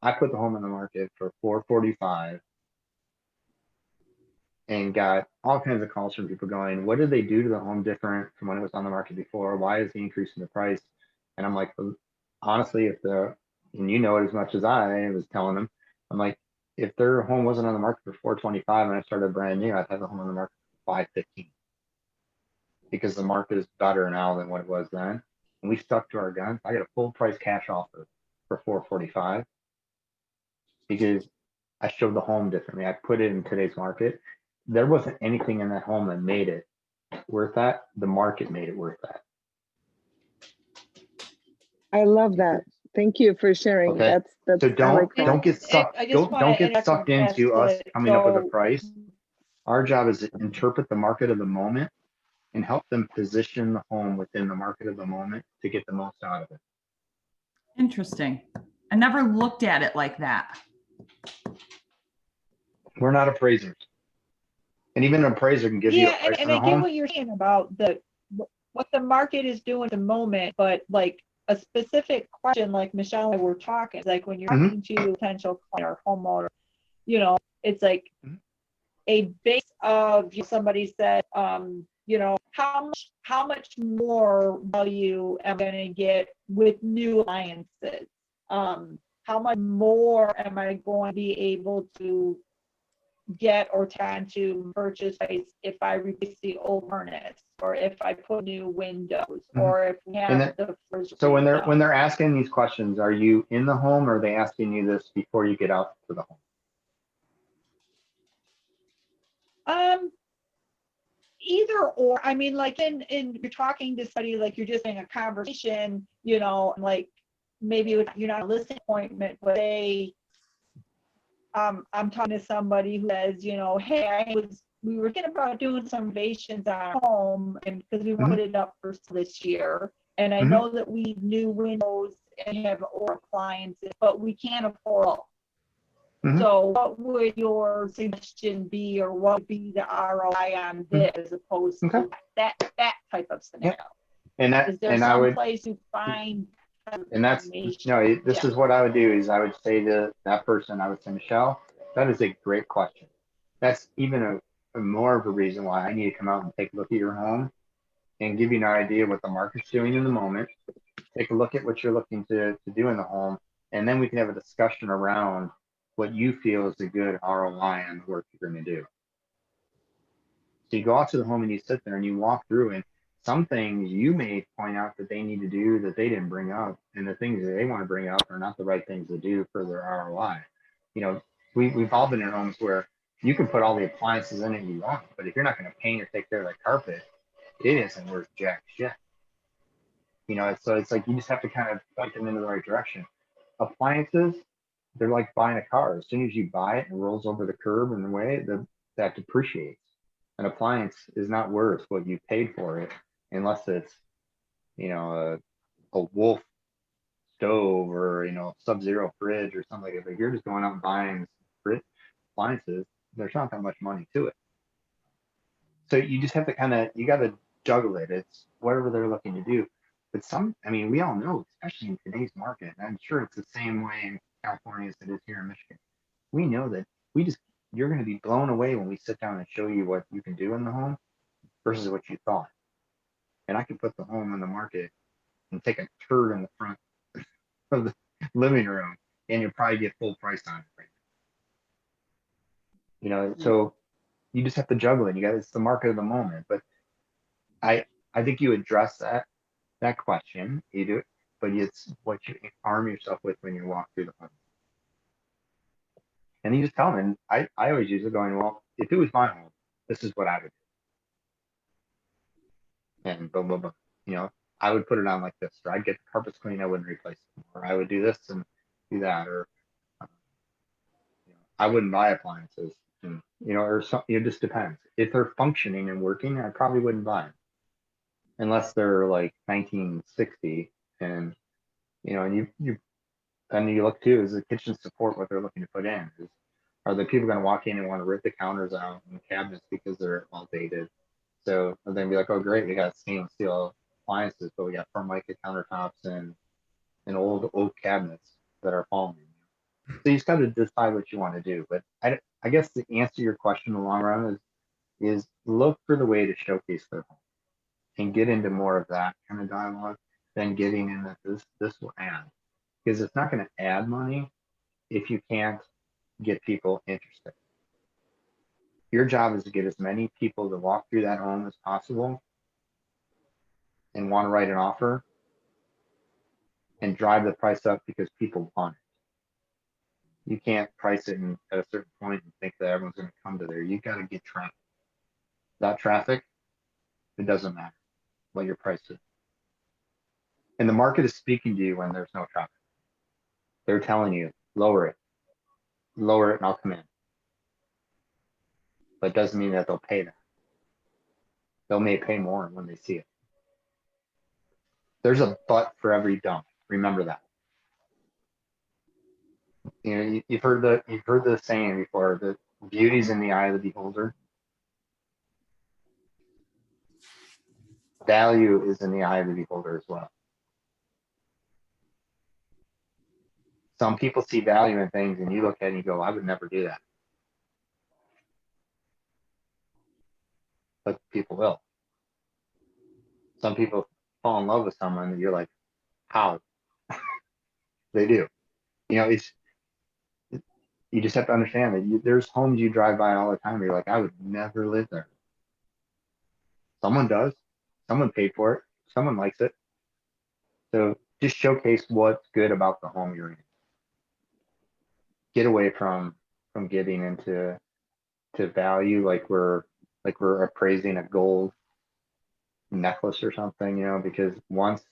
I put the home on the market for 445 and got all kinds of calls from people going, "What did they do to the home different from when it was on the market before? Why is the increase in the price?" And I'm like, honestly, and you know it as much as I was telling them, I'm like, if their home wasn't on the market for 425 and I started brand new, I'd have the home on the market for 515 because the market is better now than what it was then. And we stuck to our guns. I got a full price cash offer for 445 because I showed the home differently. I put it in today's market. There wasn't anything in that home that made it worth that. The market made it worth that. I love that. Thank you for sharing. Okay. That's, So I like that. don't get sucked. I just want Don't to get interject sucked and ask into us that. coming up with a So, price. Our job is to interpret the market of the moment and help them position the home within the market of the moment to get the most out of it. Interesting. I never looked at it like that. We're not appraisers. And even an appraiser can give you a yeah, price and on I a get home. what you're saying about what the market is doing at the moment, but like a specific question, like Michelle and I were talking, like when you're talking to a potential client or homeowner, you know, it's like a base of somebody said, you know, how much more value am I going to get with new alliances? How much more am I going to be able to get or try to purchase if I replace the old furnace or if I put new windows or if we have the first. So when they're asking these questions, are you in the home or are they asking you this before you get out to the home? Either or. I mean, like in you're talking to somebody, like you're just having a conversation, you know, like maybe you're not a listing appointment, but I'm talking to somebody who says, you know, hey, we were thinking about doing some renovations on our home and because we want to put it up for this year. And I know that we need new windows and have older appliances, but we can't afford all. So what would your suggestion be, or what would be the ROI on this as opposed to that type of scenario? And that, is there and some place you find and that's, no, this is what I would do is I would say to that person, I would say, Michelle, that is a great question. That's even a more of a reason why I need to come out and take a look at your home and give you an idea what the market's doing in the moment. Take a look at what you're looking to do in the home, and then we can have a discussion around what you feel is a good ROI on the work you're going to do. So you go out to the home and you sit there and you walk through, and some things you may point out that they need to do that they didn't bring up, and the things that they want to bring up are not the right things to do for their ROI. You know, we've all been in homes where you can put all the appliances in it you want, but if you're not going to paint or take care of the carpet, it isn't worth jack shit. You know, so it's like you just have to kind of point them in the right direction. Appliances, they're like buying a car. As soon as you buy it and it rolls over the curb and away, that depreciates. An appliance is not worth what you paid for it unless it's, you know, a Wolf stove or, you know, Sub-Zero fridge or something like that. If you're just going out and buying appliances, there's not that much money to it. So you just have to kind of, you got to juggle it. It's whatever they're looking to do. But I mean, we all know, especially in today's market, and I'm sure it's the same way in California as it is here in Michigan. We know that you're going to be blown away when we sit down and show you what you can do in the home versus what you thought. And I can put the home in the market and take a turd in the front of the living room, and you'll probably get full price on it. Right? You know, so you just have to juggle it. It's the market of the moment. But I think you address that question, you do it, but it's what you arm yourself with when you walk through the home. And you just tell them, and I always use it going, well, if it was my home, this is what I would do. And boom, boom, boom. You know, I would put it on like this, or I'd get the carpets clean, I wouldn't replace them, or I would do this and do that, or you know, I wouldn't buy appliances, and, you know, or something. It just depends. If they're functioning and working, I probably wouldn't buy them. Unless they're like 1960 and, you know, and you look too, is the kitchen support what they're looking to put in? Are the people going to walk in and want to rip the counters out and cabinets because they're all dated? So then be like, oh great, we got stainless steel appliances, but we got Formica countertops and old cabinets that are falling. So you just got to decide what you want to do. But I guess to answer your question in the long run is look for the way to showcase their home and get into more of that kind of dialogue than getting in that this will add, because it's not going to add money if you can't get people interested. Your job is to get as many people to walk through that home as possible and want to write an offer and drive the price up because people want it. You can't price it at a certain point and think that everyone's going to come to there. You got to get traffic. That traffic, it doesn't matter what your price is. And the market is speaking to you when there's no traffic. They're telling you, lower it and I'll come in. But it doesn't mean that they'll pay that. They may pay more when they see it. There's a but for every dump. Remember that. You know, you've heard the saying before, that beauty's in the eye of the beholder. Value is in the eye of the beholder as well. Some people see value in things and you look at it and you go, I would never do that. But people will. Some people fall in love with someone and you're like, how? They do. You know, you just have to understand that there's homes you drive by all the time where you're like, I would never live there. Someone does. Someone paid for it. Someone likes it. So just showcase what's good about the home you're in. Get away from getting into value like we're appraising a gold necklace or something, you know, because once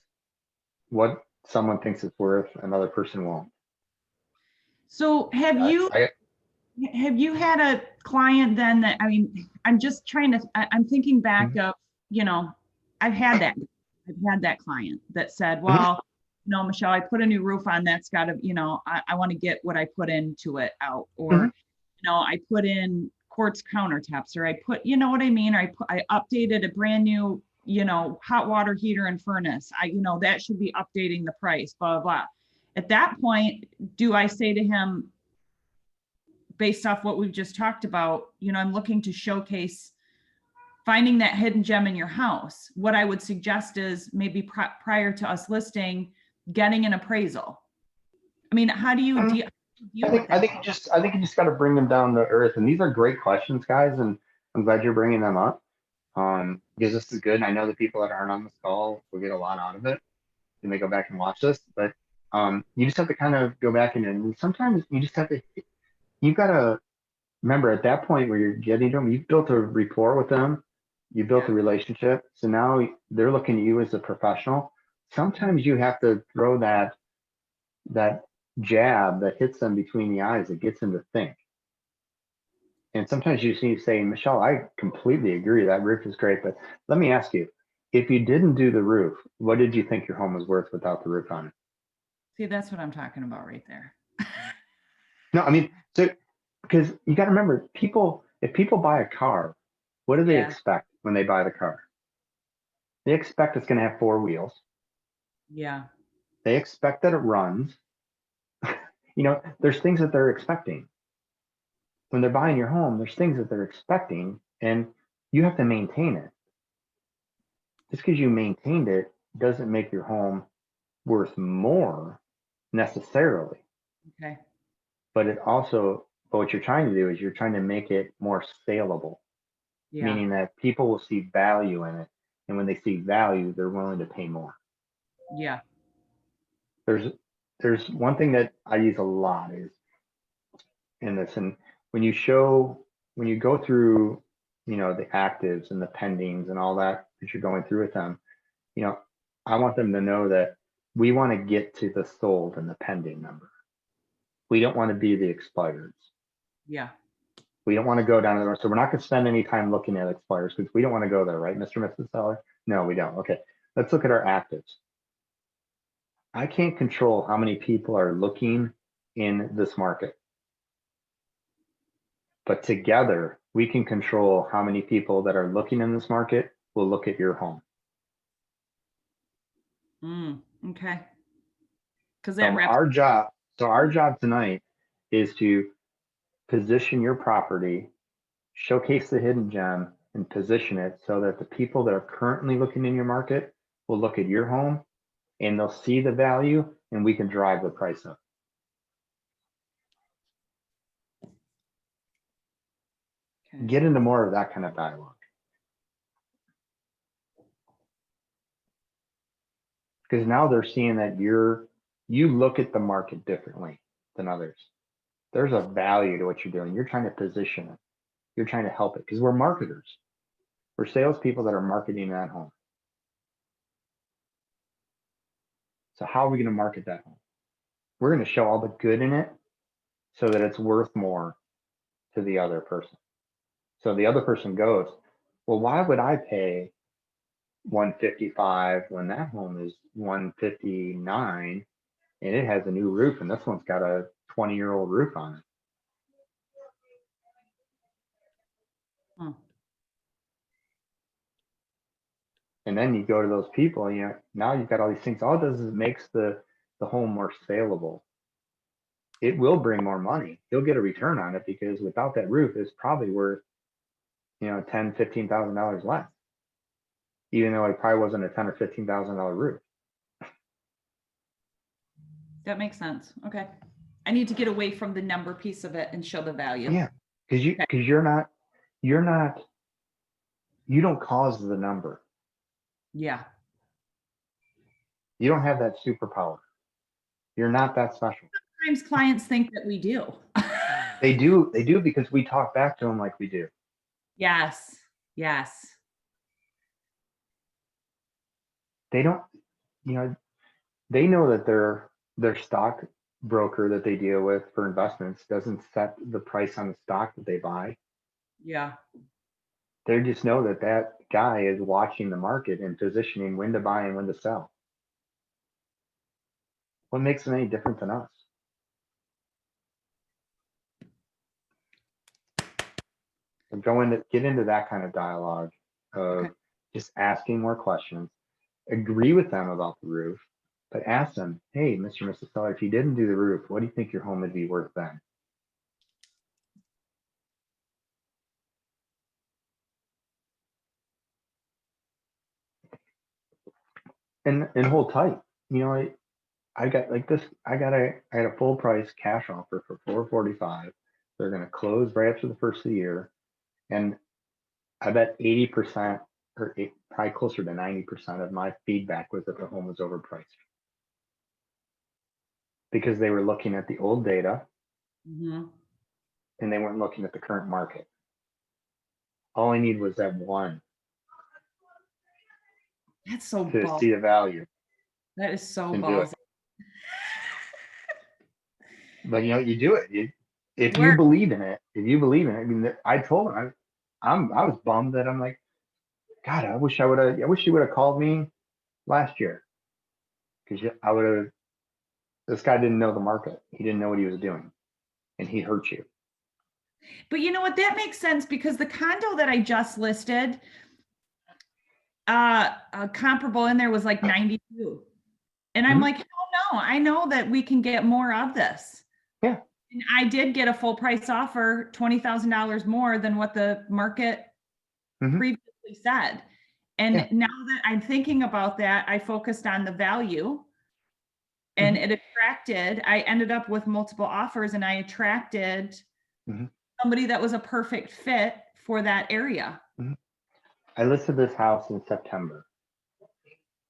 what someone thinks it's worth, another person won't. So have you had a client then that, I mean, I'm just trying to, I'm thinking back of, you know, I've had that client that said, well, no, Michelle, I put a new roof on, that's got to, you know, I want to get what I put into it out, or, you know, I put in quartz countertops, or I put, you know what I mean? Or I updated a brand new, you know, hot water heater and furnace. You know, that should be updating the price, blah, blah, blah. At that point, do I say to him, based off what we've just talked about, you know, I'm looking to showcase finding that hidden gem in your house. What I would suggest is maybe prior to us listing, getting an appraisal. I mean, how do you deal with that? I think you just got to bring them down to earth. And these are great questions, guys. And I'm glad you're bringing them up. Because this is good. And I know the people that aren't on this call will get a lot out of it when they go back and watch this. But you just have to kind of go back and sometimes you just have to, you got to remember at that point where you're getting them, you've built a rapport with them, you built a relationship. So now they're looking at you as a professional. Sometimes you have to throw that jab that hits them between the eyes that gets them to think. And sometimes you just need to say, Michelle, I completely agree. That roof is great. But let me ask you, if you didn't do the roof, what did you think your home was worth without the roof on it? See, that's what I'm talking about right there. No, I mean, so because you got to remember, if people buy a car, what do they expect when they buy the car? They expect it's going to have 4 wheels. Yeah. They expect that it runs. There's things that they're expecting. When they're buying your home, there's things that they're expecting, and you have to maintain it. Just because you maintained it doesn't make your home worth more necessarily. Okay. But what you're trying to do is you're trying to make it more saleable, meaning that people will see value in it. And when they see value, they're willing to pay more. Yeah. There's one thing that I use a lot is in this, and when you go through, the actives and the pendings and all that you're going through with them, I want them to know that we want to get to the sold and the pending number. We don't want to be the expireds. Yeah. We don't want to go down to the, so we're not going to spend any time looking at expires because we don't want to go there, right, Mr. and Mrs. Seller? No, we don't. Okay, let's look at our actives. I can't control how many people are looking in this market, but together we can control how many people that are looking in this market will look at your home. Okay. Because So our job tonight is to position your property, showcase the hidden gem, and position it so that the people that are currently looking in your market will look at your home and they'll see the value and we can drive the price up. Okay. Get into more of that kind of dialogue. Because now they're seeing that you look at the market differently than others. There's a value to what you're doing. You're trying to position it. You're trying to help it because we're marketers. We're salespeople that are marketing that home. So how are we going to market that home? We're going to show all the good in it so that it's worth more to the other person. So the other person goes, well, why would I pay $155 when that home is $159 and it has a new roof and this one's got a 20-year-old roof on it? And then you go to those people, now you've got all these things. All it does is it makes the home more saleable. It will bring more money. You'll get a return on it because without that roof, it's probably worth, $10,000, $15,000 less, even though it probably wasn't a $10,000 or $15,000 roof. That makes sense. Okay. I need to get away from the number piece of it and show the value. Yeah, because you don't cause the number. Yeah. You don't have that superpower. You're not that special. Sometimes clients think that we do. They do because we talk back to them like we do. Yes. Yes. They don't, they know that their stock broker that they deal with for investments doesn't set the price on the stock that they buy. Yeah. They just know that guy is watching the market and positioning when to buy and when to sell. What makes them any different than us? So get into that kind of dialogue of just asking more questions, agree with them about the roof, but ask them, hey, Mr. and Mrs. Seller, if you didn't do the roof, what do you think your home would be worth then? And hold tight. I got like this. I had a full price cash offer for $445. They're going to close right after the first of the year, and I bet 80% probably closer to 90% of my feedback was that the home was overpriced because they were looking at the old data Mhm. and they weren't looking at the current market. All I need was that one That's so to ballsy. see the value. That is so And do it. ballsy. But you do it. If you Work. believe in it, I mean, I told him I was bummed that I'm like, God, I wish you would have called me last year because I would have. This guy didn't know the market. He didn't know what he was doing, and he hurt you. But you know what? That makes sense because the condo that I just listed, comparable in there was like 92. And I'm Mhm. like, hell no, I know that we can get more of this. Yeah. And I did get a full price offer, $20,000 more than what the market Mhm. previously said. And Yeah. now that I'm thinking about that, I focused on the value and it attracted, I ended up with multiple offers and I attracted Mhm. somebody that was a perfect fit for that area. I listed this house in September.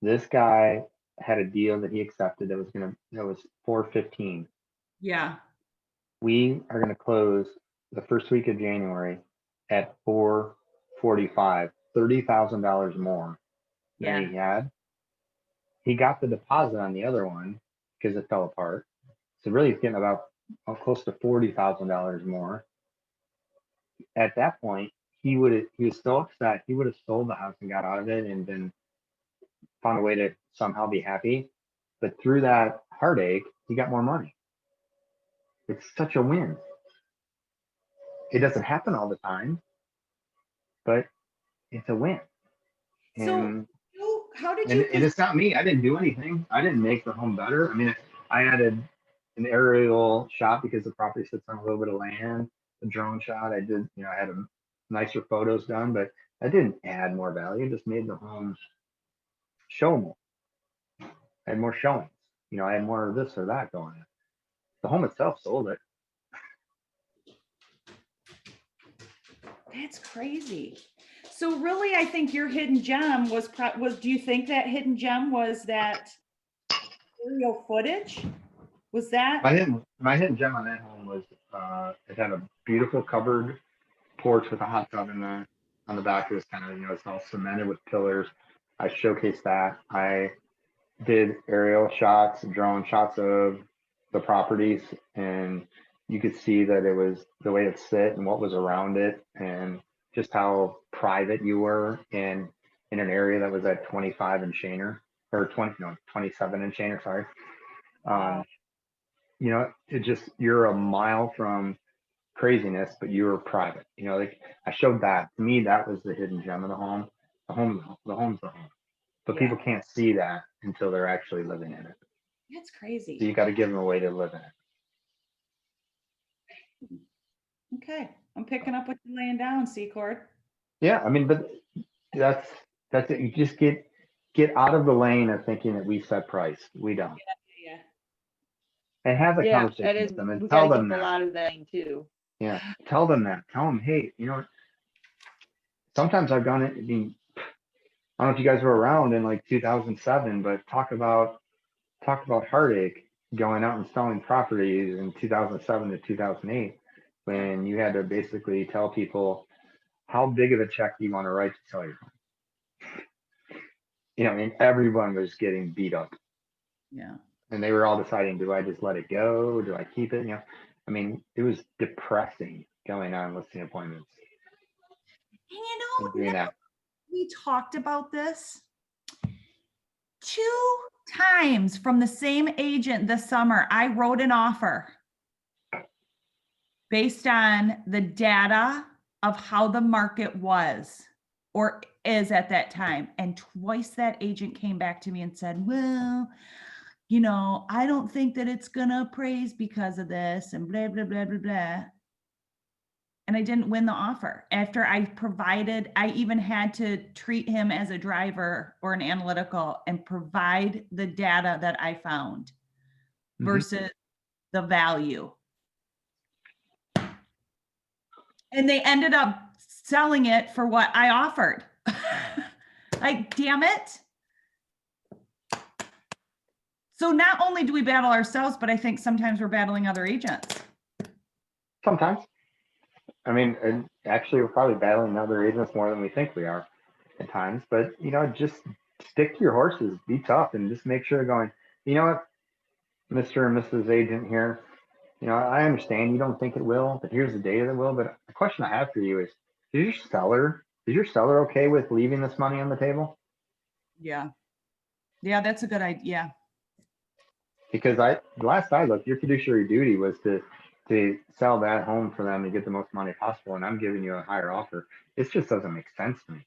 This guy had a deal that he accepted that was $415. Yeah. We are gonna close the first week of January at $445, $30,000 more than Yeah. he had. He got the deposit on the other one because it fell apart. So really he's getting about close to $40,000 more. At that point, he was so upset, he would have sold the house and got out of it and then found a way to somehow be happy. But through that heartache, he got more money. It's such a win. It doesn't happen all the time, but it's a win. So how did And you, it's not me. I didn't do anything. I didn't make the home better. I mean, I added an aerial shot because the property sits on a little bit of land. The drone shot, I did, I had a nicer photos done, but I didn't add more value. I just made the home showable. I had more showings. I had more of this or that going on. The home itself sold it. that's crazy. So really, I think your hidden gem was, do you think that hidden gem was that aerial footage? Was that? My hidden gem on that home was it had a beautiful covered porch with a hot tub on the back. It was kind of, it's all cemented with pillars. I showcased that. I did aerial shots, drone shots of the properties, and you could see that it was the way it sit and what was around it, and just how private you were in an area that was at 25 and Shaner, or 27 and Shaner, sorry. It just, you're a mile from craziness, but you were private. Like I showed that. To me, that was the hidden gem of the home. The home's the home. But Yeah. people can't see that until they're actually living in it. That's crazy. So you got to give them a way to live in it. Okay, I'm picking up what you're laying down, Secord. Yeah, I mean, but that's it. You just get out of the lane of thinking that we set price. We don't. Yeah. And have a Yeah, conversation that is, with them and we tell gotta them get a that. lot of that too. Yeah, tell them that. Tell them, hey, sometimes I've gone it. I mean, I don't know if you guys were around in like 2007, but talk about heartache going out and selling properties in 2007 to 2008, when you had to basically tell people how big of a check do you want to write to sell your home. I mean, everyone was getting beat up. Yeah. And they were all deciding, do I just let it go? Do I keep it? I mean, it was depressing going on listing appointments. And doing that. we talked about this 2 times from the same agent this summer. I wrote an offer based on the data of how the market was or is at that time. And twice that agent came back to me and said, well, I don't think that it's going to appraise because of this and blah, blah, blah, blah, blah. And I didn't win the offer. After I even had to treat him as a driver or an analytical and provide the data that I found versus the value. And they ended up selling it for what I offered. Like, damn it. So not only do we battle ourselves, but I think sometimes we're battling other agents. Sometimes. I mean, and actually, we're probably battling other agents more than we think we are at times. But, you know, just stick to your horses, be tough, and just make sure they're going, you know what, Mr. and Mrs. Agent here, you know, I understand you don't think it will, but here's the data that will. But the question I have for you is your seller okay with leaving this money on the table? Yeah. Yeah, that's a good idea. Because the last I looked, your fiduciary duty was to sell that home for them to get the most money possible, and I'm giving you a higher offer. This just doesn't make sense to me.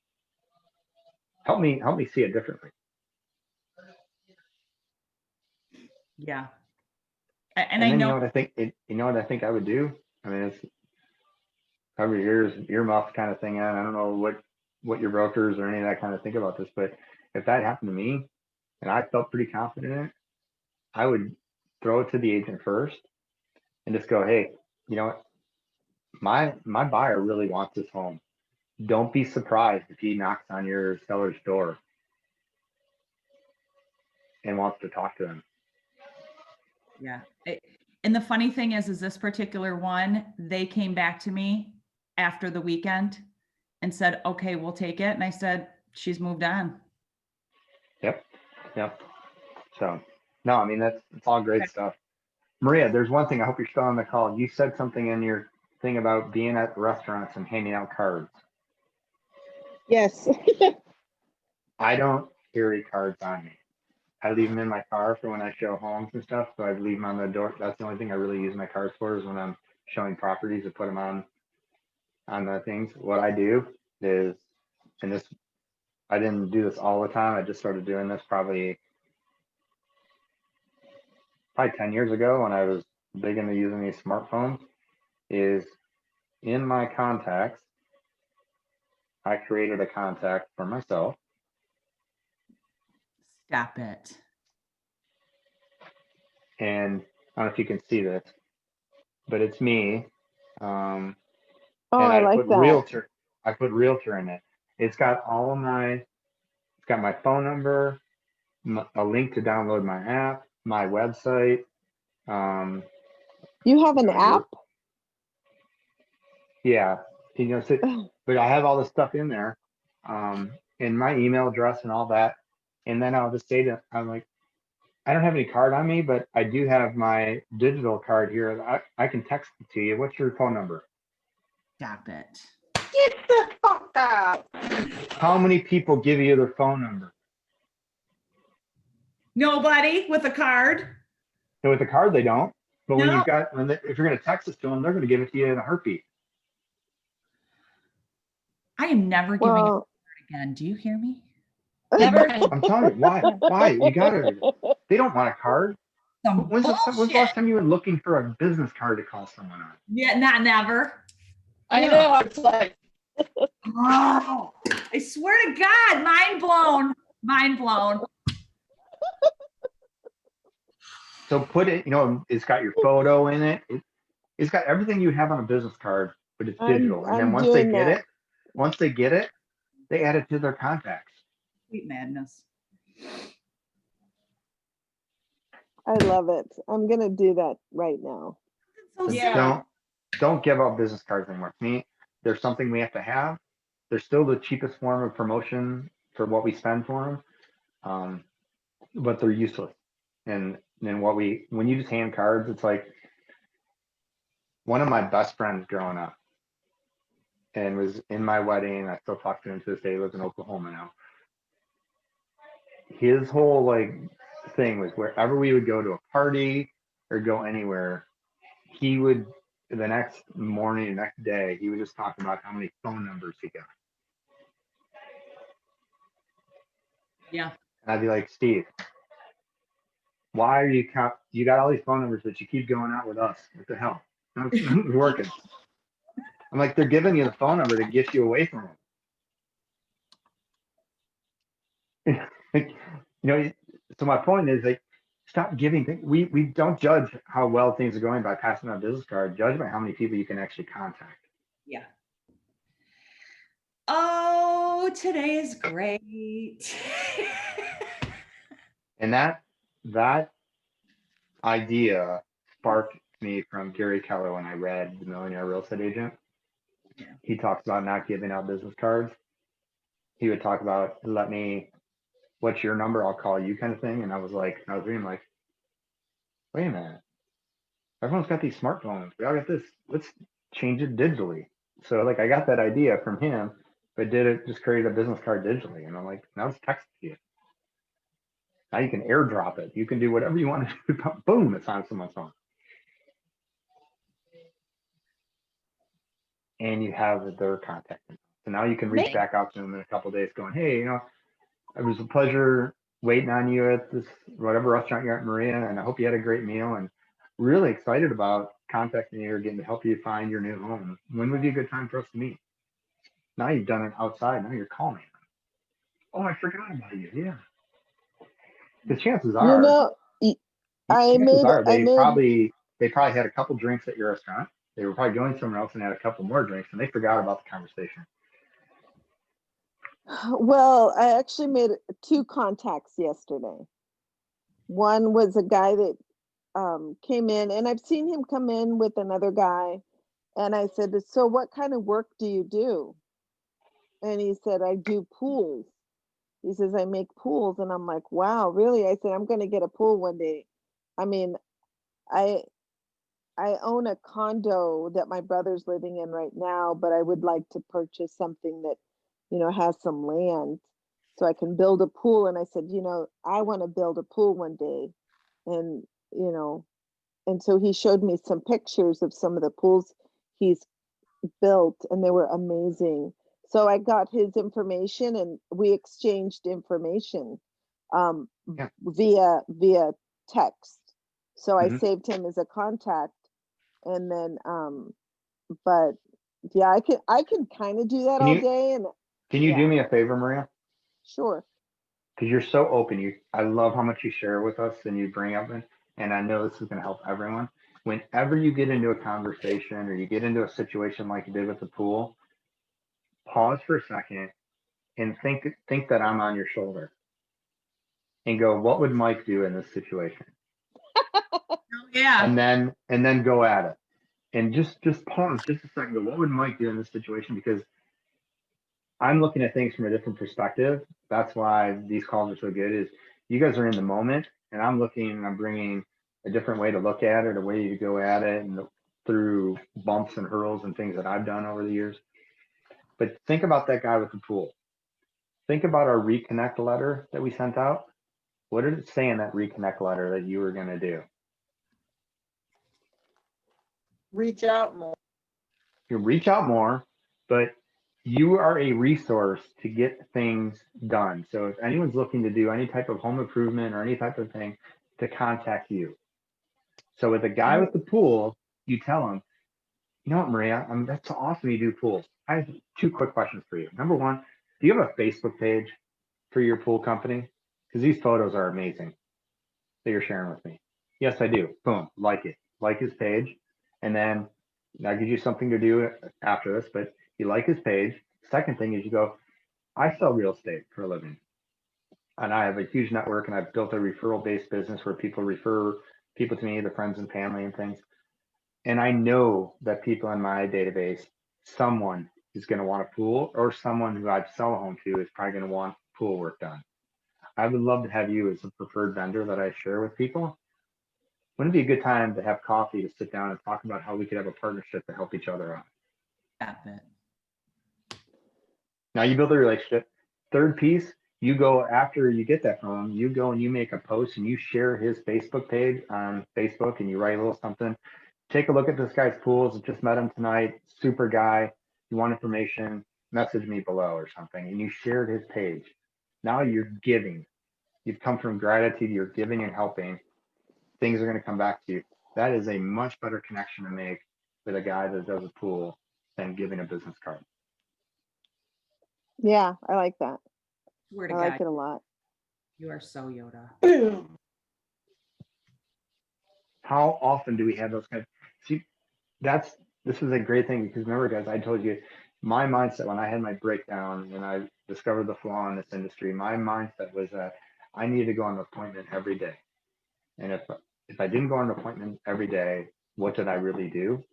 Help me see it differently. Yeah. And I then know. you know what I think I would do? I mean, it's cover your earmuff kind of thing. I don't know what your brokers or any of that kind of think about this, but if that happened to me and I felt pretty confident in it, I would throw it to the agent first and just go, hey, you know what? My buyer really wants this home. Don't be surprised if he knocks on your seller's door and wants to talk to them. Yeah. And the funny thing is this particular one, they came back to me after the weekend and said, okay, we'll take it. And I said, she's moved on. Yep. So, no, I mean, it's all great stuff. Maria, there's one thing. I hope you're still on the call. You said something in your thing about being at restaurants and handing out cards. Yes. I don't carry cards on me. I leave them in my car for when I show homes and stuff. So I leave them on the door. That's the only thing I really use my cards for is when I'm showing properties to put them on the things. What I do is, and this, I didn't do this all the time. I just started doing this probably 10 years ago when I was big into using these smartphones, is in my contacts, I created a contact for myself. Stop it. And I don't know if you can see this, but it's me. Oh, And I like put that. I put realtor in it. It's got it's got my phone number, a link to download my app, my website. You have an app? Yeah, you know, so, but I have all this stuff in there, and my email address and all that. And then I'll just say that I'm like, I don't have any card on me, but I do have my digital card here. I can text it to you. What's your phone number? Stop it. Get the fuck out. How many people give you their phone number? Nobody with a card. So with a card, they don't. But when No. you've got, if you're going to text it to them, they're going to give it to you in a heartbeat. I am never giving it Well, again. Do you hear me? Never. I'm telling you, why? Why? You got to. They don't want a card. Some When's the bullshit. last time you were looking for a business card to call someone on? Yeah, not never. I know. It's like, Oh, I swear to God, mind blown. Mind blown. So put it, you know, it's got your photo in it. It's got everything you have on a business card, but it's digital. And then I'm once they doing get that. it, they add it to their contacts. Sweet madness. I love it. I'm gonna do that right now. So But Yeah. don't give out business cards anymore. To me, there's something we have to have. They're still the cheapest form of promotion for what we spend for them, but they're useless. And then when you just hand cards, it's like one of my best friends growing up, and was in my wedding. I still talk to him to this day. He lives in Oklahoma now. His whole thing was wherever we would go to a party or go anywhere, he would the next morning, the next day, he would just talk about how many phone numbers he got. Yeah. And I'd be like, Steve, why are you got all these phone numbers, but you keep going out with us? What the hell? Nothing's working. I'm like, they're giving you the phone number to get you away from them. So my point is, stop giving things. We don't judge how well things are going by passing out a business card. Judge by how many people you can actually contact. Yeah. Oh, Oh, today is great. And that idea sparked me from Gary Keller when I read The Millionaire Real Estate Agent. Yeah. He talks about not giving out business cards. He would talk about, what's your number? I'll call you kind of thing. And I was reading like, wait a minute. Everyone's got these smartphones. We all got this. Let's change it digitally. So like I got that idea from him, but just created a business card digitally. And I'm like, now it's text to you. Now you can airdrop it. You can do whatever you want to do. Boom, it's on someone's phone. And you have their contact. So now you can reach back out to them in a couple of days going, hey, it was a pleasure waiting on you at this whatever restaurant you're at, Maria, and I hope you had a great meal, and really excited about contacting you or getting to help you find your new home. When would be a good time for us to meet? Now you've done it outside. Now you're calling. Oh, I forgot about you. Yeah. Because chances are, they probably had a couple drinks at your restaurant. They were probably going somewhere else and had a couple more drinks, and they forgot about the conversation. Well, I actually made 2 contacts yesterday. One was a guy that came in, and I've seen him come in with another guy. And I said, so what kind of work do you do? And he said, I do pools. He says, I make pools. And I'm like, wow, really? I said, I'm going to get a pool one day. I mean, I own a condo that my brother's living in right now, but I would like to purchase something that, has some land so I can build a pool. And I said, I want to build a pool one day. And, and so he showed me some pictures of some of the pools he's built, and they were amazing. So I got his information and we exchanged information via text. So I saved him as a contact, and then but yeah, I can kind of do that all day. And can you do me a favor, Maria? Sure. Because you're so open. I love how much you share with us and you bring up, and I know this is going to help everyone. Whenever you get into a conversation or you get into a situation like you did with the pool, pause for a second and think that I'm on your shoulder and go, what would Mike do in this situation? Yeah. And then go at it. And just pause just a second. Go, what would Mike do in this situation? Because I'm looking at things from a different perspective. That's why these calls are so good, is you guys are in the moment, and I'm bringing a different way to look at it, a way to go at it, and through bumps and hurdles and things that I've done over the years. But think about that guy with the pool. Think about our reconnect letter that we sent out. What did it say in that reconnect letter that you were going to do? Reach out more. You reach out more, but you are a resource to get things done. So if anyone's looking to do any type of home improvement or any type of thing, to contact you. So with the guy with the pool, you tell him, you know what, Maria, that's so awesome you do pools. I have 2 quick questions for you. Number 1, do you have a Facebook page for your pool company? Because these photos are amazing that you're sharing with me. Yes, I do. Boom, like it. Like his page. And then that gives you something to do after this, but you like his page. Second thing is you go, I sell real estate for a living. And I have a huge network, and I've built a referral-based business where people refer people to me, their friends and family and things. And I know that people in my database, someone is going to want a pool, or someone who I sell a home to is probably going to want pool work done. I would love to have you as a preferred vendor that I share with people. Wouldn't it be a good time to have coffee, to sit down and talk about how we could have a partnership to help each other out? Now you build a relationship. Third piece, you go after you get that from him, you go and you make a post and you share his Facebook page on Facebook, and you write a little something. Take a look at this guy's pools. Just met him tonight. Super guy. You want information? Message me below or something. And you shared his page. Now you're giving. You've come from gratitude. You're giving and helping. Things are going to come back to you. That is a much better connection to make with a guy that does a pool than giving a business card. Yeah, I like that. I like it a lot. You are so Yoda. How often do we have those kinds? See, this is a great thing, because remember, guys, I told you my mindset when I had my breakdown and I discovered the flaw in this industry, my mindset was that I needed to go on an appointment every day. And if I didn't go on an appointment every day, what did I really do?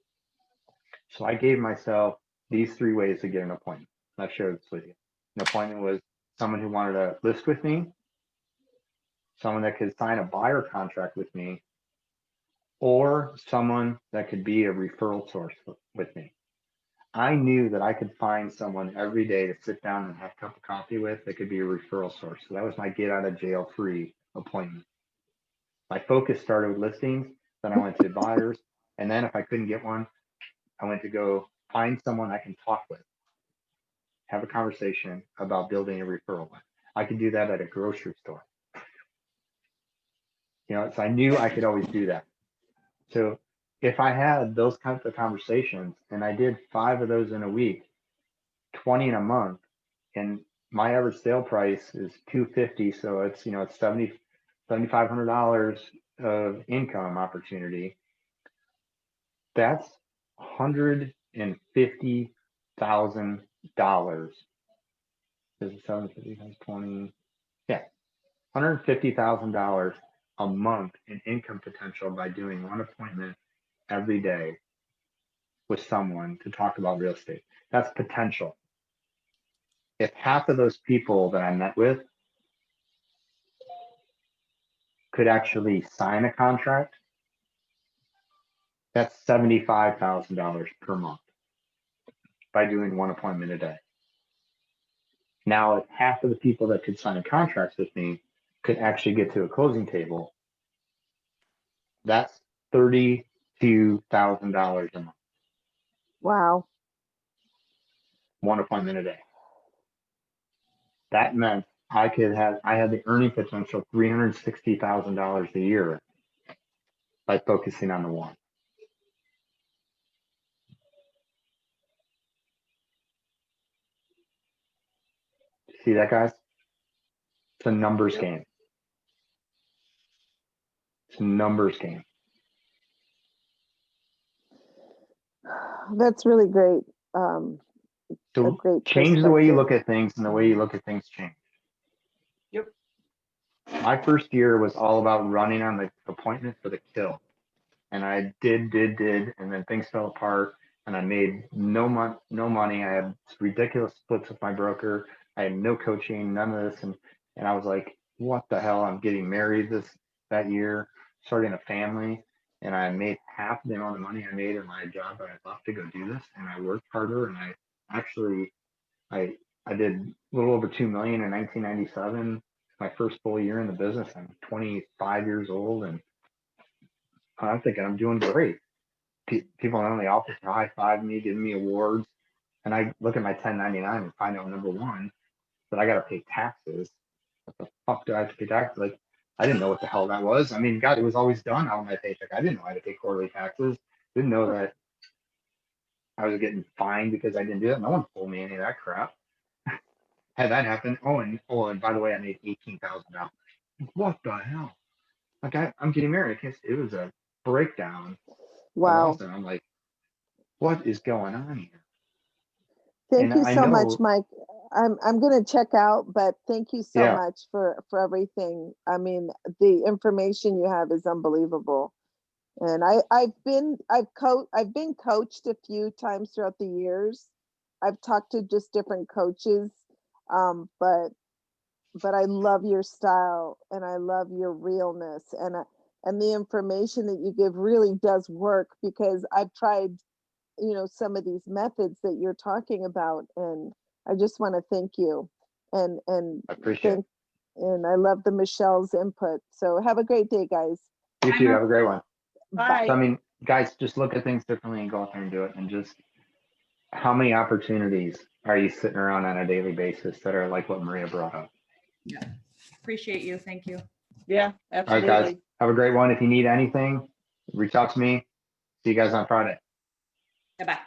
So I gave myself these 3 ways to get an appointment. I've shared this with you. An appointment was someone who wanted to list with me, someone that could sign a buyer contract with me, or someone that could be a referral source with me. I knew that I could find someone every day to sit down and have a cup of coffee with that could be a referral source. So that was my get out of jail free appointment. My focus started with listings, then I went to buyers, and then if I couldn't get one, I went to go find someone I can talk with, have a conversation about building a referral with. I could do that at a grocery store. So I knew I could always do that. So if I had those kinds of conversations and I did 5 of those in a week, 20 in a month, and my average sale price is $250, so it's it's $7,500 of income opportunity. That's $150,000. Is it 750 times 20? Yeah, $150,000 a month in income potential by doing one appointment every day with someone to talk about real estate. That's potential. If half of those people that I met with could actually sign a contract, that's $75,000 per month by doing one appointment a day. Now, if half of the people that could sign contracts with me could actually get to a closing table, that's $32,000 a month. Wow. One appointment a day. That meant I had the earning potential of $360,000 a year by focusing on the one. See that, guys? It's a numbers game. It's a numbers game. That's really great. So great change the way you perspective. look at things, and the way you look at things change. Yep. My first year was all about running on the appointment for the kill. And I did, and then things fell apart, and I made no money. I had ridiculous splits with my broker. I had no coaching, none of this, and I was like, what the hell? I'm getting married that year, starting a family, and I made half the amount of money I made in my job, but I left to go do this, and I worked harder, and I did a little over 2 million in 1997, my first full year in the business. I'm 25 years old, and I'm thinking I'm doing great. People in the office are high-fiving me, giving me awards, and I look at my 1099 and find out, number one, that I got to pay taxes. What the fuck do I have to pay taxes? Like, I didn't know what the hell that was. I mean, God, it was always done out of my paycheck. I didn't know I had to pay quarterly taxes. Didn't know that I was getting fined because I didn't do that. No one told me any of that crap. Had that happen. Oh, and by the way, I made $18,000. What the hell? Like, I'm getting married. It was a breakdown. Wow. And I'm like, what is going on here? Thank And you I so know- much, Mike. I'm going to check out, but thank you so Yeah. much for everything. I mean, the information you have is unbelievable. And I've been coached a few times throughout the years. I've talked to just different coaches, but I love your style and I love your realness, and the information that you give really does work, because I've tried, some of these methods that you're talking about, and I just want to thank you, and I appreciate it. and I love the Michelle's input. So have a great day, guys. You too. Have a great one. Bye. So, I mean, guys, just look at things differently and go out there and do it. And just how many opportunities are you sitting around on a daily basis that are like what Maria brought up? Yeah. Appreciate you. Thank you. Yeah, All right, absolutely. guys, have a great one. If you need anything, reach out to me. See you guys on Friday. Bye-bye.